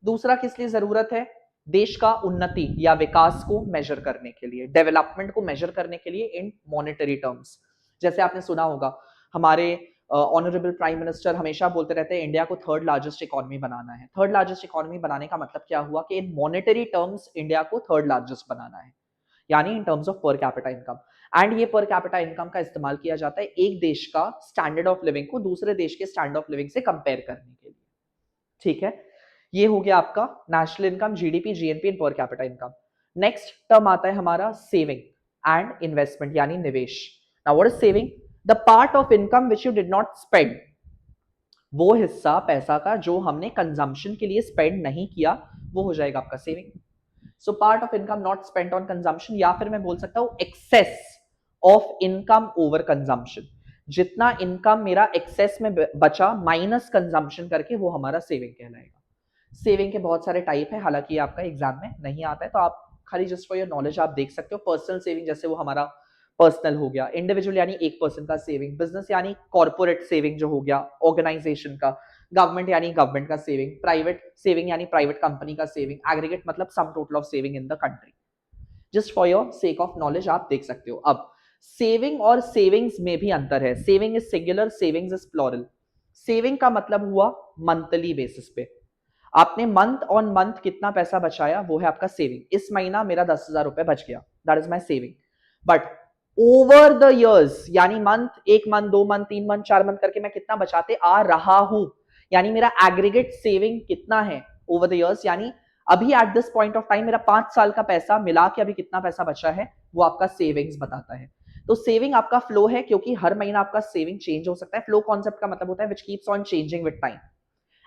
दूसरा किस लिए जरूरत है? देश का उन्नति या विकास को मेजर करने के लिए, डेवलपमेंट को मेजर करने के लिए इन मॉनेटरी टर्म्स। जैसे आपने सुना होगा हमारे ऑनरेबल प्राइम मिनिस्टर हमेशा बोलते रहते हैं इंडिया को थर्ड लार्जेस्ट इकोनॉमी बनाना है। थर्ड लार्जेस्ट इकोनॉमी बनाने का मतलब क्या हुआ कि इन मॉनेटरी टर्म्स इंडिया को थर्ड लार्जेस्ट बनाना है, यानी इन terms of per capita income. And ये पर कैपिटा इनकम का इस्तेमाल किया जाता है एक देश का स्टैंडर्ड ऑफ लिविंग को दूसरे देश के स्टैंडर्ड ऑफ लिविंग से कंपेयर करने के लिए। ठीक है, ये हो गया आपका national income, GDP, GNP and per capita income. Next term आता है हमारा सेविंग एंड इन्वेस्टमेंट यानी निवेश। Now what is saving? The part of income which you did not spend, वो हिस्सा पैसा का जो हमने कंजम्पशन के लिए स्पेंड नहीं किया, वो हो जाएगा आपका saving. So part of income not spent on consumption, या फिर मैं बोल सकता हूं excess of income over consumption. जितना इनकम मेरा एक्सेस में बचा माइनस कंजम्पशन करके, वो हमारा सेविंग कहलाएगा। सेविंग के बहुत सारे टाइप है, हालांकि आपका एग्जाम में नहीं आता है तो आप खाली जस्ट फॉर योर नॉलेज आप देख सकते हो। पर्सनल सेविंग जैसे वो हमारा पर्सनल हो गया, इंडिविजुअल यानी एक पर्सन का सेविंग, बिजनेस यानी कॉर्पोरेट सेविंग जो हो गया ऑर्गेनाइजेशन का, गवर्नमेंट यानी गवर्नमेंट का सेविंग, प्राइवेट सेविंग यानी प्राइवेट कंपनी का सेविंग, एग्रीगेट मतलब सम total of saving in the country. Just for your sake of knowledge आप देख सकते हो। अब सेविंग और सेविंग्स में भी अंतर है। Saving is singular, savings is plural. Saving का मतलब हुआ मंथली बेसिस पे, आपने मंथ ऑन मंथ कितना पैसा बचाया, वो है आपका सेविंग। इस महीना मेरा 10,000 रुपए बच गया, that is my saving. But over the years, यानी मंथ, एक मंथ, दो मंथ, तीन मंथ, चार मंथ करके मैं कितना बचाते आ रहा हूं, यानी मेरा एग्रीगेट सेविंग कितना है ओवर द इयर्स, यानी अभी at this point of time मेरा 5 साल का पैसा मिला के अभी कितना पैसा बचा है, वो आपका सेविंग्स बताता है। तो सेविंग आपका फ्लो है, क्योंकि हर महीना आपका सेविंग चेंज हो सकता है। फ्लो कॉन्सेप्ट का मतलब होता है which keeps on changing with time.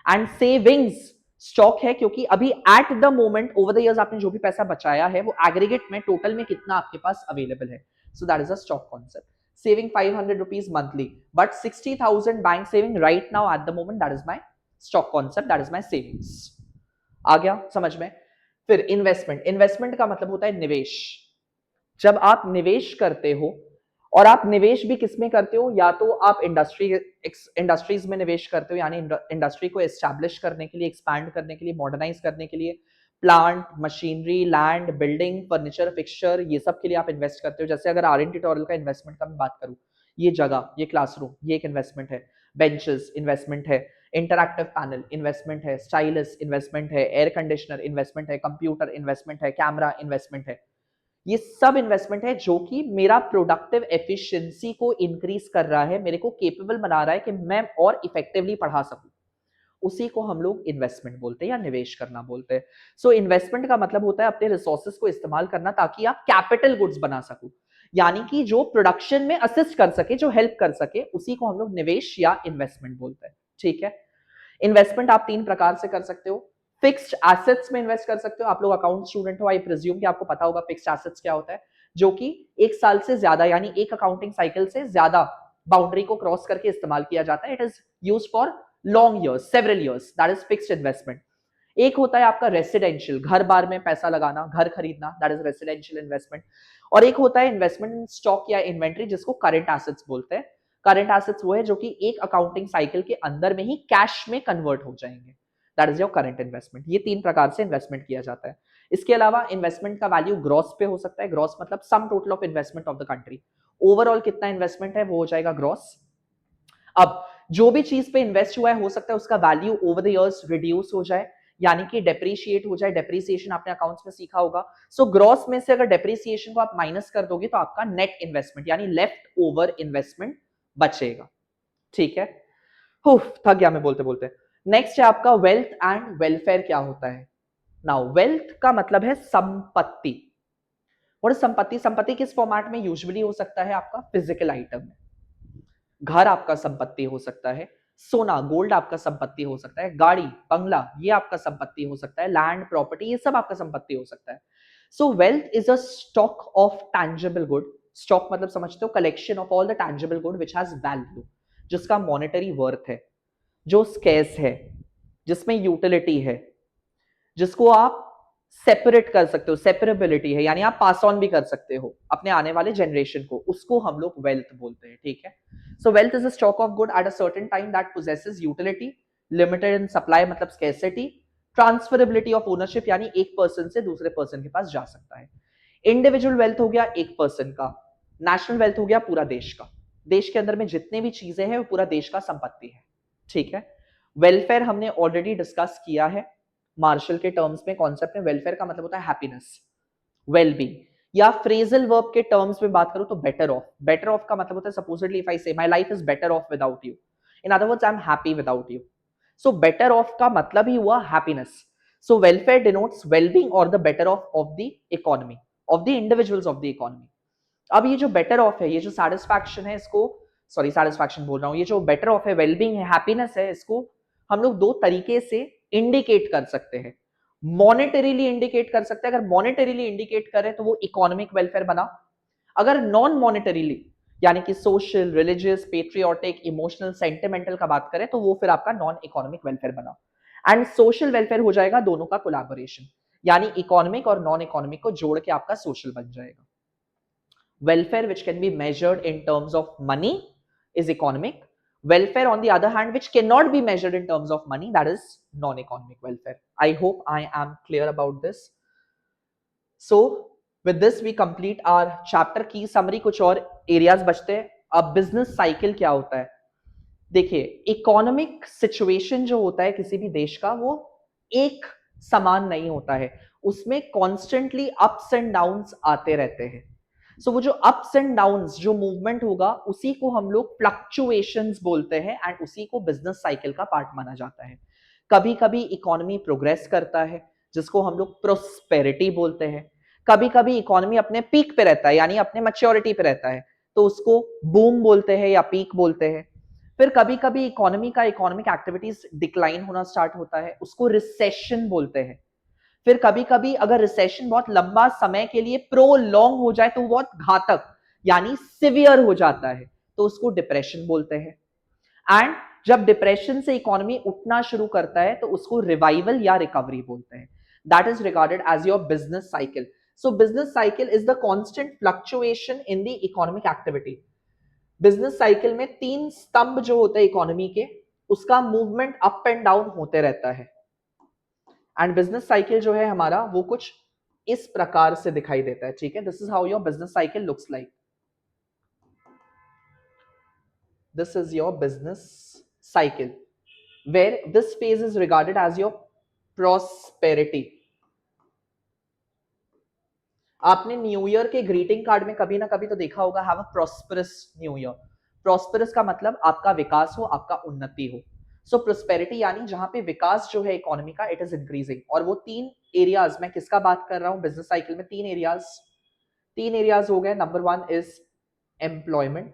And savings stock है, क्योंकि अभी eight the moment over the years आपने जो भी पैसा बचाया है वो एग्रीगेट में टोटल में कितना आपके पास अवेलेबल है। So that is a stock concept. Saving 500 rupees monthly but 60,000 bank saving right now at the moment, that is my stock concept, that is my savings. आ गया समझ में? फिर इन्वेस्टमेंट, इन्वेस्टमेंट का मतलब होता है निवेश। जब आप निवेश करते हो, और आप निवेश भी किसमें करते हो, या तो आप इंडस्ट्रीज में निवेश करते हो, यानी इंडस्ट्री को एस्टैब्लिश करने के लिए, एक्सपैंड करने के लिए, मॉडर्नाइज करने के लिए, plant, machinery, land, building, furniture, fixture, ये सब के लिए आप इन्वेस्ट करते हो। जैसे अगर आर एन ट्यूटोरियल का इन्वेस्टमेंट का मैं बात करूं, ये जगह, ये क्लासरूम, ये एक इन्वेस्टमेंट है। बेंचेस इन्वेस्टमेंट है, इंटरैक्टिव पैनल इन्वेस्टमेंट है, स्टाइलिस इन्वेस्टमेंट है, एयर कंडीशनर इन्वेस्टमेंट है, कंप्यूटर इन्वेस्टमेंट है, कैमरा इन्वेस्टमेंट है। ये सब इन्वेस्टमेंट है जो कि मेरा प्रोडक्टिव एफिशिएंसी को इंक्रीज कर रहा है, मेरे को केपेबल बना रहा है कि मैं और इफेक्टिवली पढ़ा सकूं। उसी को हम लोग इन्वेस्टमेंट बोलते हैं या निवेश करना बोलते हैं। सो इन्वेस्टमेंट का मतलब होता है अपने रिसोर्सेज को इस्तेमाल करना ताकि आप कैपिटल गुड्स बना सको, यानी कि जो प्रोडक्शन में असिस्ट कर सके, जो हेल्प कर सके, उसी को हम लोग निवेश या इन्वेस्टमेंट बोलते हैं। ठीक है, इन्वेस्टमेंट आप तीन प्रकार से कर सकते हो। फिक्स्ड एसेट्स में इन्वेस्ट कर सकते हो। आप लोग अकाउंट स्टूडेंट हो, आई प्रिज्यूम कि आपको पता होगा फिक्स्ड एसेट्स क्या होता है, जो कि एक साल से ज्यादा यानी एक अकाउंटिंग साइकिल से ज्यादा बाउंड्री को क्रॉस करके इस्तेमाल किया जाता है। It is used for long years, several years, that is fixed investment. एक होता है आपका रेसिडेंशियल, घर बार में पैसा लगाना, घर खरीदना, दैट इज रेसिडेंशियल इन्वेस्टमेंट। और एक होता है इन्वेस्टमेंट इन स्टॉक या इन्वेंट्री, जिसको करंट एसेट्स बोलते हैं। करंट एसेट्स वो है जो कि एक अकाउंटिंग साइकिल के अंदर में ही कैश में कन्वर्ट हो जाएंगे, that is your current investment. ये तीन प्रकार से इन्वेस्टमेंट किया जाता है। इसके अलावा इन्वेस्टमेंट का वैल्यू ग्रॉस पे हो सकता है। ग्रॉस मतलब सम total of investment of the country, overall कितना इन्वेस्टमेंट है वो हो जाएगा ग्रॉस। अब जो भी चीज पे इन्वेस्ट हुआ है हो सकता है उसका value over the years reduce हो जाए, यानी कि डेप्रिशिएट हो जाए। डेप्रिसिएशन आपने अकाउंट्स में सीखा होगा। सो ग्रॉस में से अगर डेप्रिसिएशन को आप माइनस कर दोगे तो आपका नेट इन्वेस्टमेंट यानी लेफ्ट ओवर इन्वेस्टमेंट बचेगा। ठीक है, थक गया मैं बोलते बोलते। नेक्स्ट है आपका वेल्थ एंड वेलफेयर क्या होता है। नाउ वेल्थ का मतलब है संपत्ति। और संपत्ति, संपत्ति किस फॉर्मेट में यूजुअली हो सकता है आपका? फिजिकल आइटम में। घर आपका संपत्ति हो सकता है, सोना गोल्ड आपका संपत्ति हो सकता है, गाड़ी बंगला ये आपका संपत्ति हो सकता है, लैंड प्रॉपर्टी ये सब आपका संपत्ति हो सकता है। सो wealth is a stock of tangible good. Stock मतलब समझते हो collection of all the tangible good which has value, जिसका मॉनेटरी वर्थ है, जो स्केर्स है, जिसमें यूटिलिटी है, जिसको आप सेपरेट कर सकते हो, सेपरेबिलिटी है, यानी आप पास ऑन भी कर सकते हो अपने आने वाले जनरेशन को, उसको हम लोग वेल्थ बोलते हैं। ठीक है, सो wealth is a stock of good at a certain time that possesses utility, limited in supply मतलब स्कैर्सिटी, ट्रांसफरेबिलिटी ऑफ ओनरशिप यानी एक पर्सन से दूसरे पर्सन के पास जा सकता है। इंडिविजुअल वेल्थ हो गया एक पर्सन का, नेशनल वेल्थ हो गया पूरा देश का, देश के अंदर में जितने भी चीजें हैं वो पूरा देश का संपत्ति है। ठीक है, वेलफेयर हमने ऑलरेडी डिस्कस किया है मार्शल के टर्म्स में, कॉन्सेप्ट में वेलफेयर का मतलब होता है हैप्पीनेस, वेलबींग, या फ्रेजल वर्ब के टर्म्स में बात करूं तो बेटर ऑफ। बेटर ऑफ का मतलब होता है सपोजिटली इफ आई से my life is better of without you, in other words I am happy without you. So better of का मतलब ही हुआ हैप्पीनेस। सो वेलफेयर डिनोट्स वेलबींग और the better of the economy, of the individuals of the economy. अब ये जो better of है, ये जो सेटिस्फैक्शन है, इसको सॉरी सेटिस्फैक्शन बोल रहा हूं, ये जो बेटर ऑफ है, वेलबींग है, हैप्पीनेस है, इसको हम लोग दो तरीके से इंडिकेट कर सकते हैं। मॉनेटरीली इंडिकेट कर सकते हैं, अगर मॉनेटरीली इंडिकेट करें तो वो इकोनॉमिक वेलफेयर बना, अगर नॉन मॉनेटरीली यानी कि social, religious, patriotic, emotional, sentimental का बात करें तो वो फिर आपका नॉन इकोनॉमिक वेलफेयर बना। एंड सोशल वेलफेयर हो जाएगा दोनों का कोलैबोरेशन, यानी इकोनॉमिक और नॉन इकोनॉमिक को जोड़ के आपका सोशल बन जाएगा। Welfare which can be measured in terms of money is economic. Welfare on the other hand which cannot be measured in terms of money, that is non-economic welfare. I hope I am clear about this. So with this we complete our chapter की summary, कुछ और areas बचते हैं। अब business cycle क्या होता है? देखिए इकोनॉमिक सिचुएशन जो होता है किसी भी देश का वो एक समान नहीं होता है, उसमें कॉन्स्टेंटली अप्स एंड डाउन्स आते रहते हैं। सो वो जो अप्स एंड डाउन्स जो मूवमेंट होगा उसी को हम लोग फ्लक्चुएशंस बोलते हैं एंड उसी को बिजनेस साइकिल का पार्ट माना जाता है। कभी कभी इकोनॉमी प्रोग्रेस करता है जिसको हम लोग प्रोस्पेरिटी बोलते हैं, कभी कभी इकोनॉमी अपने पीक पे रहता है यानी अपने मैच्योरिटी पे रहता है तो उसको बूम बोलते हैं या पीक बोलते हैं। फिर कभी कभी इकोनॉमी का इकोनॉमिक एक्टिविटीज डिक्लाइन होना स्टार्ट होता है, उसको रिसेशन बोलते हैं। फिर कभी कभी अगर रिसेशन बहुत लंबा समय के लिए प्रोलॉन्ग हो जाए तो बहुत घातक यानी सिवियर हो जाता है तो उसको डिप्रेशन बोलते हैं। एंड जब डिप्रेशन से इकोनॉमी उठना शुरू करता है तो उसको रिवाइवल या रिकवरी बोलते हैं। That is regarded as your business cycle. So business cycle is the constant fluctuation in the economic activity. Business cycle में तीन स्तंभ जो होते हैं इकोनॉमी के, उसका मूवमेंट अप एंड डाउन होते रहता है। एंड बिजनेस साइकिल जो है हमारा वो कुछ इस प्रकार से दिखाई देता है। ठीक है, this is how your business cycle looks like. This is your business cycle where this phase is regarded as your prosperity. आपने न्यू ईयर के ग्रीटिंग कार्ड में कभी ना कभी तो देखा होगा, have a prosperous new year. Prosperous का मतलब आपका विकास हो, आपका उन्नति हो। सो प्रोस्पेरिटी यानी जहां पे विकास जो है इकोनॉमी का इट इज इंक्रीजिंग। और वो तीन एरियाज, मैं किसका बात कर रहा हूं बिजनेस साइकिल में? तीन एरियाज हो गए। Number one is employment,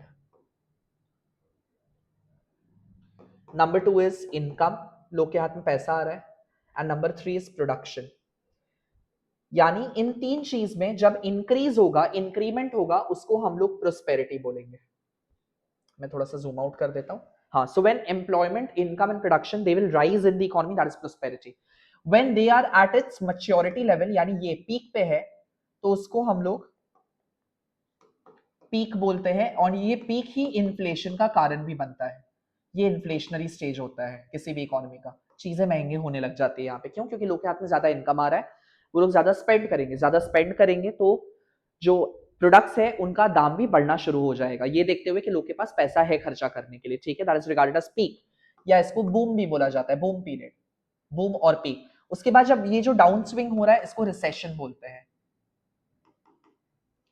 number two is income, लोग के हाथ में पैसा आ रहा है, and number three is production. यानी इन तीन चीज में जब इंक्रीज होगा, इंक्रीमेंट होगा, उसको हम लोग प्रोस्पेरिटी बोलेंगे। मैं थोड़ा सा जूम आउट कर देता हूं। हाँ, so when employment, income and production they will rise in the economy, that is prosperity. When they are at its maturity level यानी ये पीक पे है तो उसको हम लोग पीक बोलते हैं और ये पीक ही इन्फ्लेशन का कारण भी बनता है। ये इन्फ्लेशनरी स्टेज होता है किसी भी इकोनॉमी का, चीजें महंगी होने लग जाती है यहाँ पे। क्यों? क्योंकि लोग के हाथ में ज्यादा इनकम आ रहा है, वो लोग ज्यादा स्पेंड करेंगे, ज्यादा स्पेंड करेंगे तो जो प्रोडक्ट्स है उनका दाम भी बढ़ना शुरू हो जाएगा, ये देखते हुए कि लोग के पास पैसा है खर्चा करने के लिए। ठीक है, that is regarded as peak, या इसको बूम भी बोला जाता है, बूम पीरियड, बूम और पीक। उसके बाद जब ये जो डाउन स्विंग हो रहा है इसको रिसेशन बोलते हैं।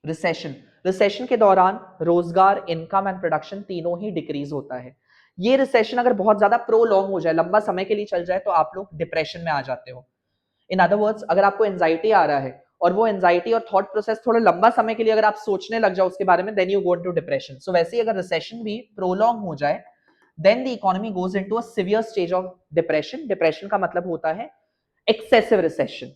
रिसेशन, रिसेशन के दौरान रोजगार, इनकम एंड प्रोडक्शन तीनों ही डिक्रीज होता है। ये रिसेशन अगर बहुत ज्यादा प्रोलॉन्ग हो जाए, लंबा समय के लिए चल जाए तो आप लोग डिप्रेशन में आ जाते हो। इन अदर वर्ड्स, अगर आपको एंजाइटी आ रहा है और वो एंजाइटी और थॉट प्रोसेस थोड़ा लंबा समय के लिए अगर आप सोचने लग जाओ उसके बारे में, then you go into depression. So वैसे ही अगर रिसेशन भी प्रोलॉन्ग हो जाए, then the economy goes into a severe stage of depression. Depression का मतलब होता है एक्सेसिव रिसेशन,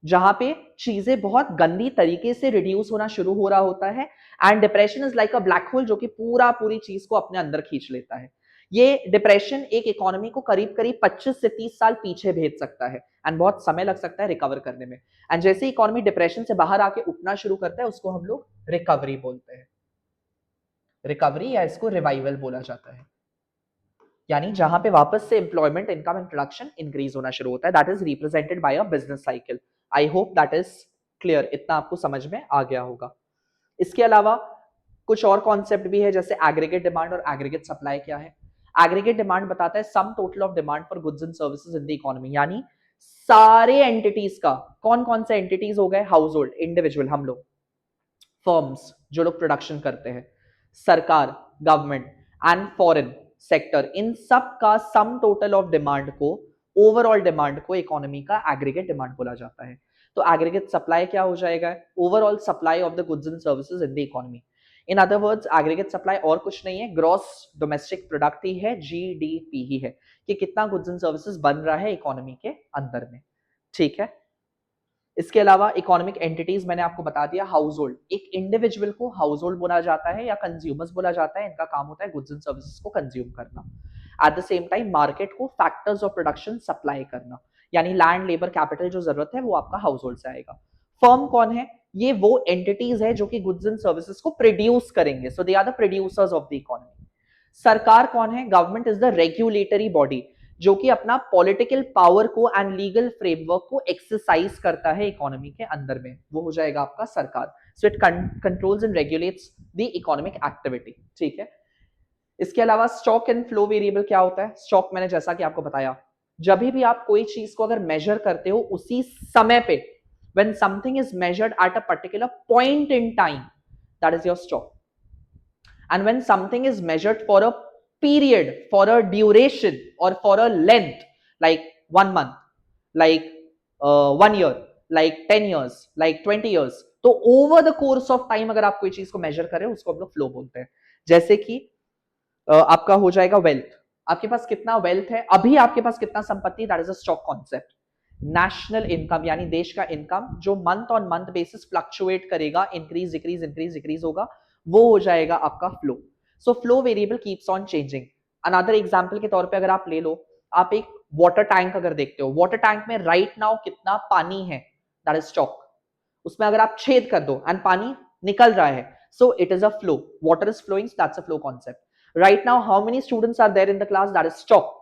जहां पे चीजें बहुत गंदी तरीके से रिड्यूस होना शुरू हो रहा होता है। And depression is like a black hole जो कि पूरी चीज को अपने अंदर खींच लेता है। ये डिप्रेशन एक इकोनॉमी को करीब करीब 25 से 30 साल पीछे भेज सकता है एंड बहुत समय लग सकता है रिकवर करने में। एंड जैसे इकोनॉमी डिप्रेशन से बाहर आके उठना शुरू करता है, उसको हम लोग रिकवरी बोलते हैं। रिकवरी या इसको रिवाइवल बोला जाता है, यानी जहां पे वापस से employment, income and production increase होना शुरू होता है। That is represented by a business cycle. I hope that is clear, इतना आपको समझ में आ गया होगा। इसके अलावा कुछ और कॉन्सेप्ट भी है, जैसे एग्रीगेट डिमांड और एग्रीगेट सप्लाई क्या है। एग्रीगेट डिमांड बताता है सम total of demand for goods and services in the economy, यानी सारे एंटिटीज का, कौन कौन से एंटिटीज हो गए, हाउस होल्ड, इंडिविजुअल हम लोग, फर्म्स जो लोग प्रोडक्शन करते हैं, सरकार गवर्नमेंट एंड फॉरेन सेक्टर, इन सब का सम टोटल ऑफ डिमांड को, ओवरऑल डिमांड को इकोनॉमी का एग्रीगेट डिमांड बोला जाता है। तो एग्रीगेट सप्लाई क्या हो जाएगा, overall supply of the goods and services in the economy. In other words aggregate supply और कुछ नहीं है, ग्रॉस डोमेस्टिक प्रोडक्ट ही है, जीडीपी ही है, कि कितना गुड्स एंड सर्विसेज बन रहा है इकोनॉमी के अंदर में। ठीक है, इसके अलावा इकोनॉमिक एंटिटीज मैंने आपको बता दिया। हाउस होल्ड, एक इंडिविजुअल को हाउस होल्ड बोला जाता है या कंज्यूमर्स बोला जाता है, इनका काम होता है गुड्स एंड सर्विसेज को कंज्यूम करना। Eight the same time market को फैक्टर्स ऑफ प्रोडक्शन सप्लाई करना, यानी लैंड, लेबर, कैपिटल जो जरूरत है वो आपका हाउस होल्ड से आएगा। फर्म कौन है, ये वो एंटिटीज है जो कि गुड्स एंड सर्विसेज को प्रोड्यूस करेंगे, so they are the producers of the economy. सरकार कौन है, government is the regulatory body जो कि अपना पॉलिटिकल पावर को एंड लीगल फ्रेमवर्क को एक्सरसाइज करता है इकोनॉमी के अंदर में, वो हो जाएगा आपका सरकार। So it controls and regulates the economic activity. ठीक है, इसके अलावा स्टॉक एंड फ्लो वेरिएबल क्या होता है। स्टॉक मैंने जैसा कि आपको बताया, जब भी आप कोई चीज को अगर मेजर करते हो उसी समय पे, when something is measured at a particular point in time, that is your stock. And when something is measured for a period, for a duration or for a length, like 1 month, like 1 year, like 10 years, like 20 years, तो over the course of time अगर आप कोई चीज को major करें उसको हम लोग फ्लो बोलते हैं। जैसे कि आपका हो जाएगा वेल्थ, आपके पास कितना वेल्थ है, अभी आपके पास कितना संपत्ति, that is a stock concept. National income, यानी देश का इनकम जो month on month basis fluctuate करेगा, इंक्रीज डिक्रीज इंक्रीज डिक्रीज होगा, वो हो जाएगा आपका flow. So flow variable keeps on changing. Another example के तौर पे अगर आप ले लो, आप एक वाटर टैंक अगर देखते हो, वाटर टैंक में राइट नाउ कितना पानी है, दैट इज स्टॉक। उसमें अगर आप छेद कर दो एंड पानी निकल रहा है, so it is a flow, water is flowing, that's a flow concept. Right now how many students are there in the class, that is stock.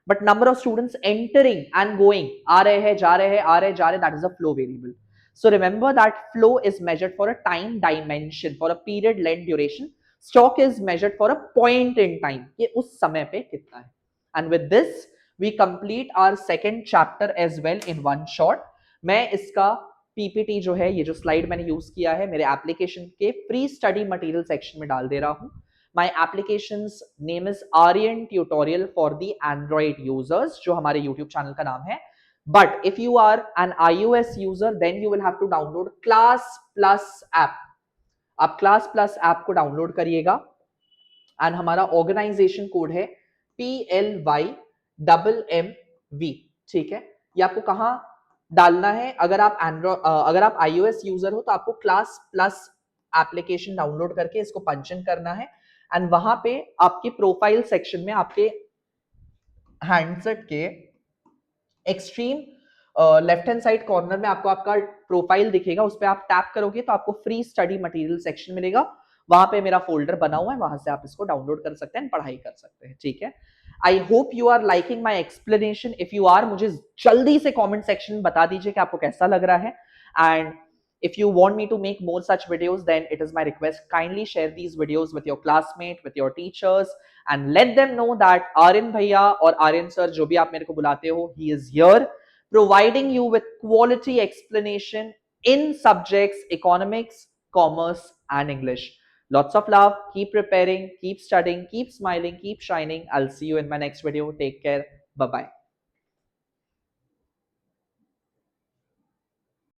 but number of students entering and going, आ रहे हैं जा रहे हैं आ रहे जा रहे, that is a flow variable. So remember that flow is measured for a time dimension, for a period, length, duration. Stock is measured for a point in time, ये उस समय पे कितना है। And with this we complete our second chapter as well in one shot. मैं इसका PPT जो है, ये जो स्लाइड मैंने यूज किया है, मेरे एप्लीकेशन के फ्री स्टडी मटेरियल सेक्शन में डाल दे रहा हूं। My application's name is Aryan Tutorial for the Android users, जो हमारे YouTube चैनल का नाम है। But if you are an iOS user, then you will have to download Class Plus app. आप Class Plus app को download करिएगा and हमारा organisation code है PLYMMV। ठीक है, ये आपको कहाँ डालना है, अगर आप अगर आप iOS यूजर हो तो आपको क्लास प्लस एप्लीकेशन डाउनलोड करके इसको पंचन करना है एंड वहां पे आपके प्रोफाइल सेक्शन में आपके हैंडसेट के extreme left hand side corner में आपको आपका प्रोफाइल दिखेगा, उस पर आप टैप करोगे तो आपको फ्री स्टडी मटेरियल सेक्शन मिलेगा। वहां पे मेरा फोल्डर बना हुआ है, वहां से आप इसको डाउनलोड कर सकते हैं, पढ़ाई कर सकते हैं। ठीक है, I hope you are liking my explanation. If you are, मुझे जल्दी से कॉमेंट सेक्शन में बता दीजिए कि आपको कैसा लग रहा है। And if you want me to make more such videos, then it is my request, kindly share these videos with your classmate, with your teachers, and let them know that Aryan Bhaiya or Aryan Sir, जो भी आप मेरे को बुलाते हो, he is here providing you with quality explanation in subjects economics, commerce, and English. Lots of love, keep preparing, keep studying, keep smiling, keep shining. I'll see you in my next video. Take care. Bye bye.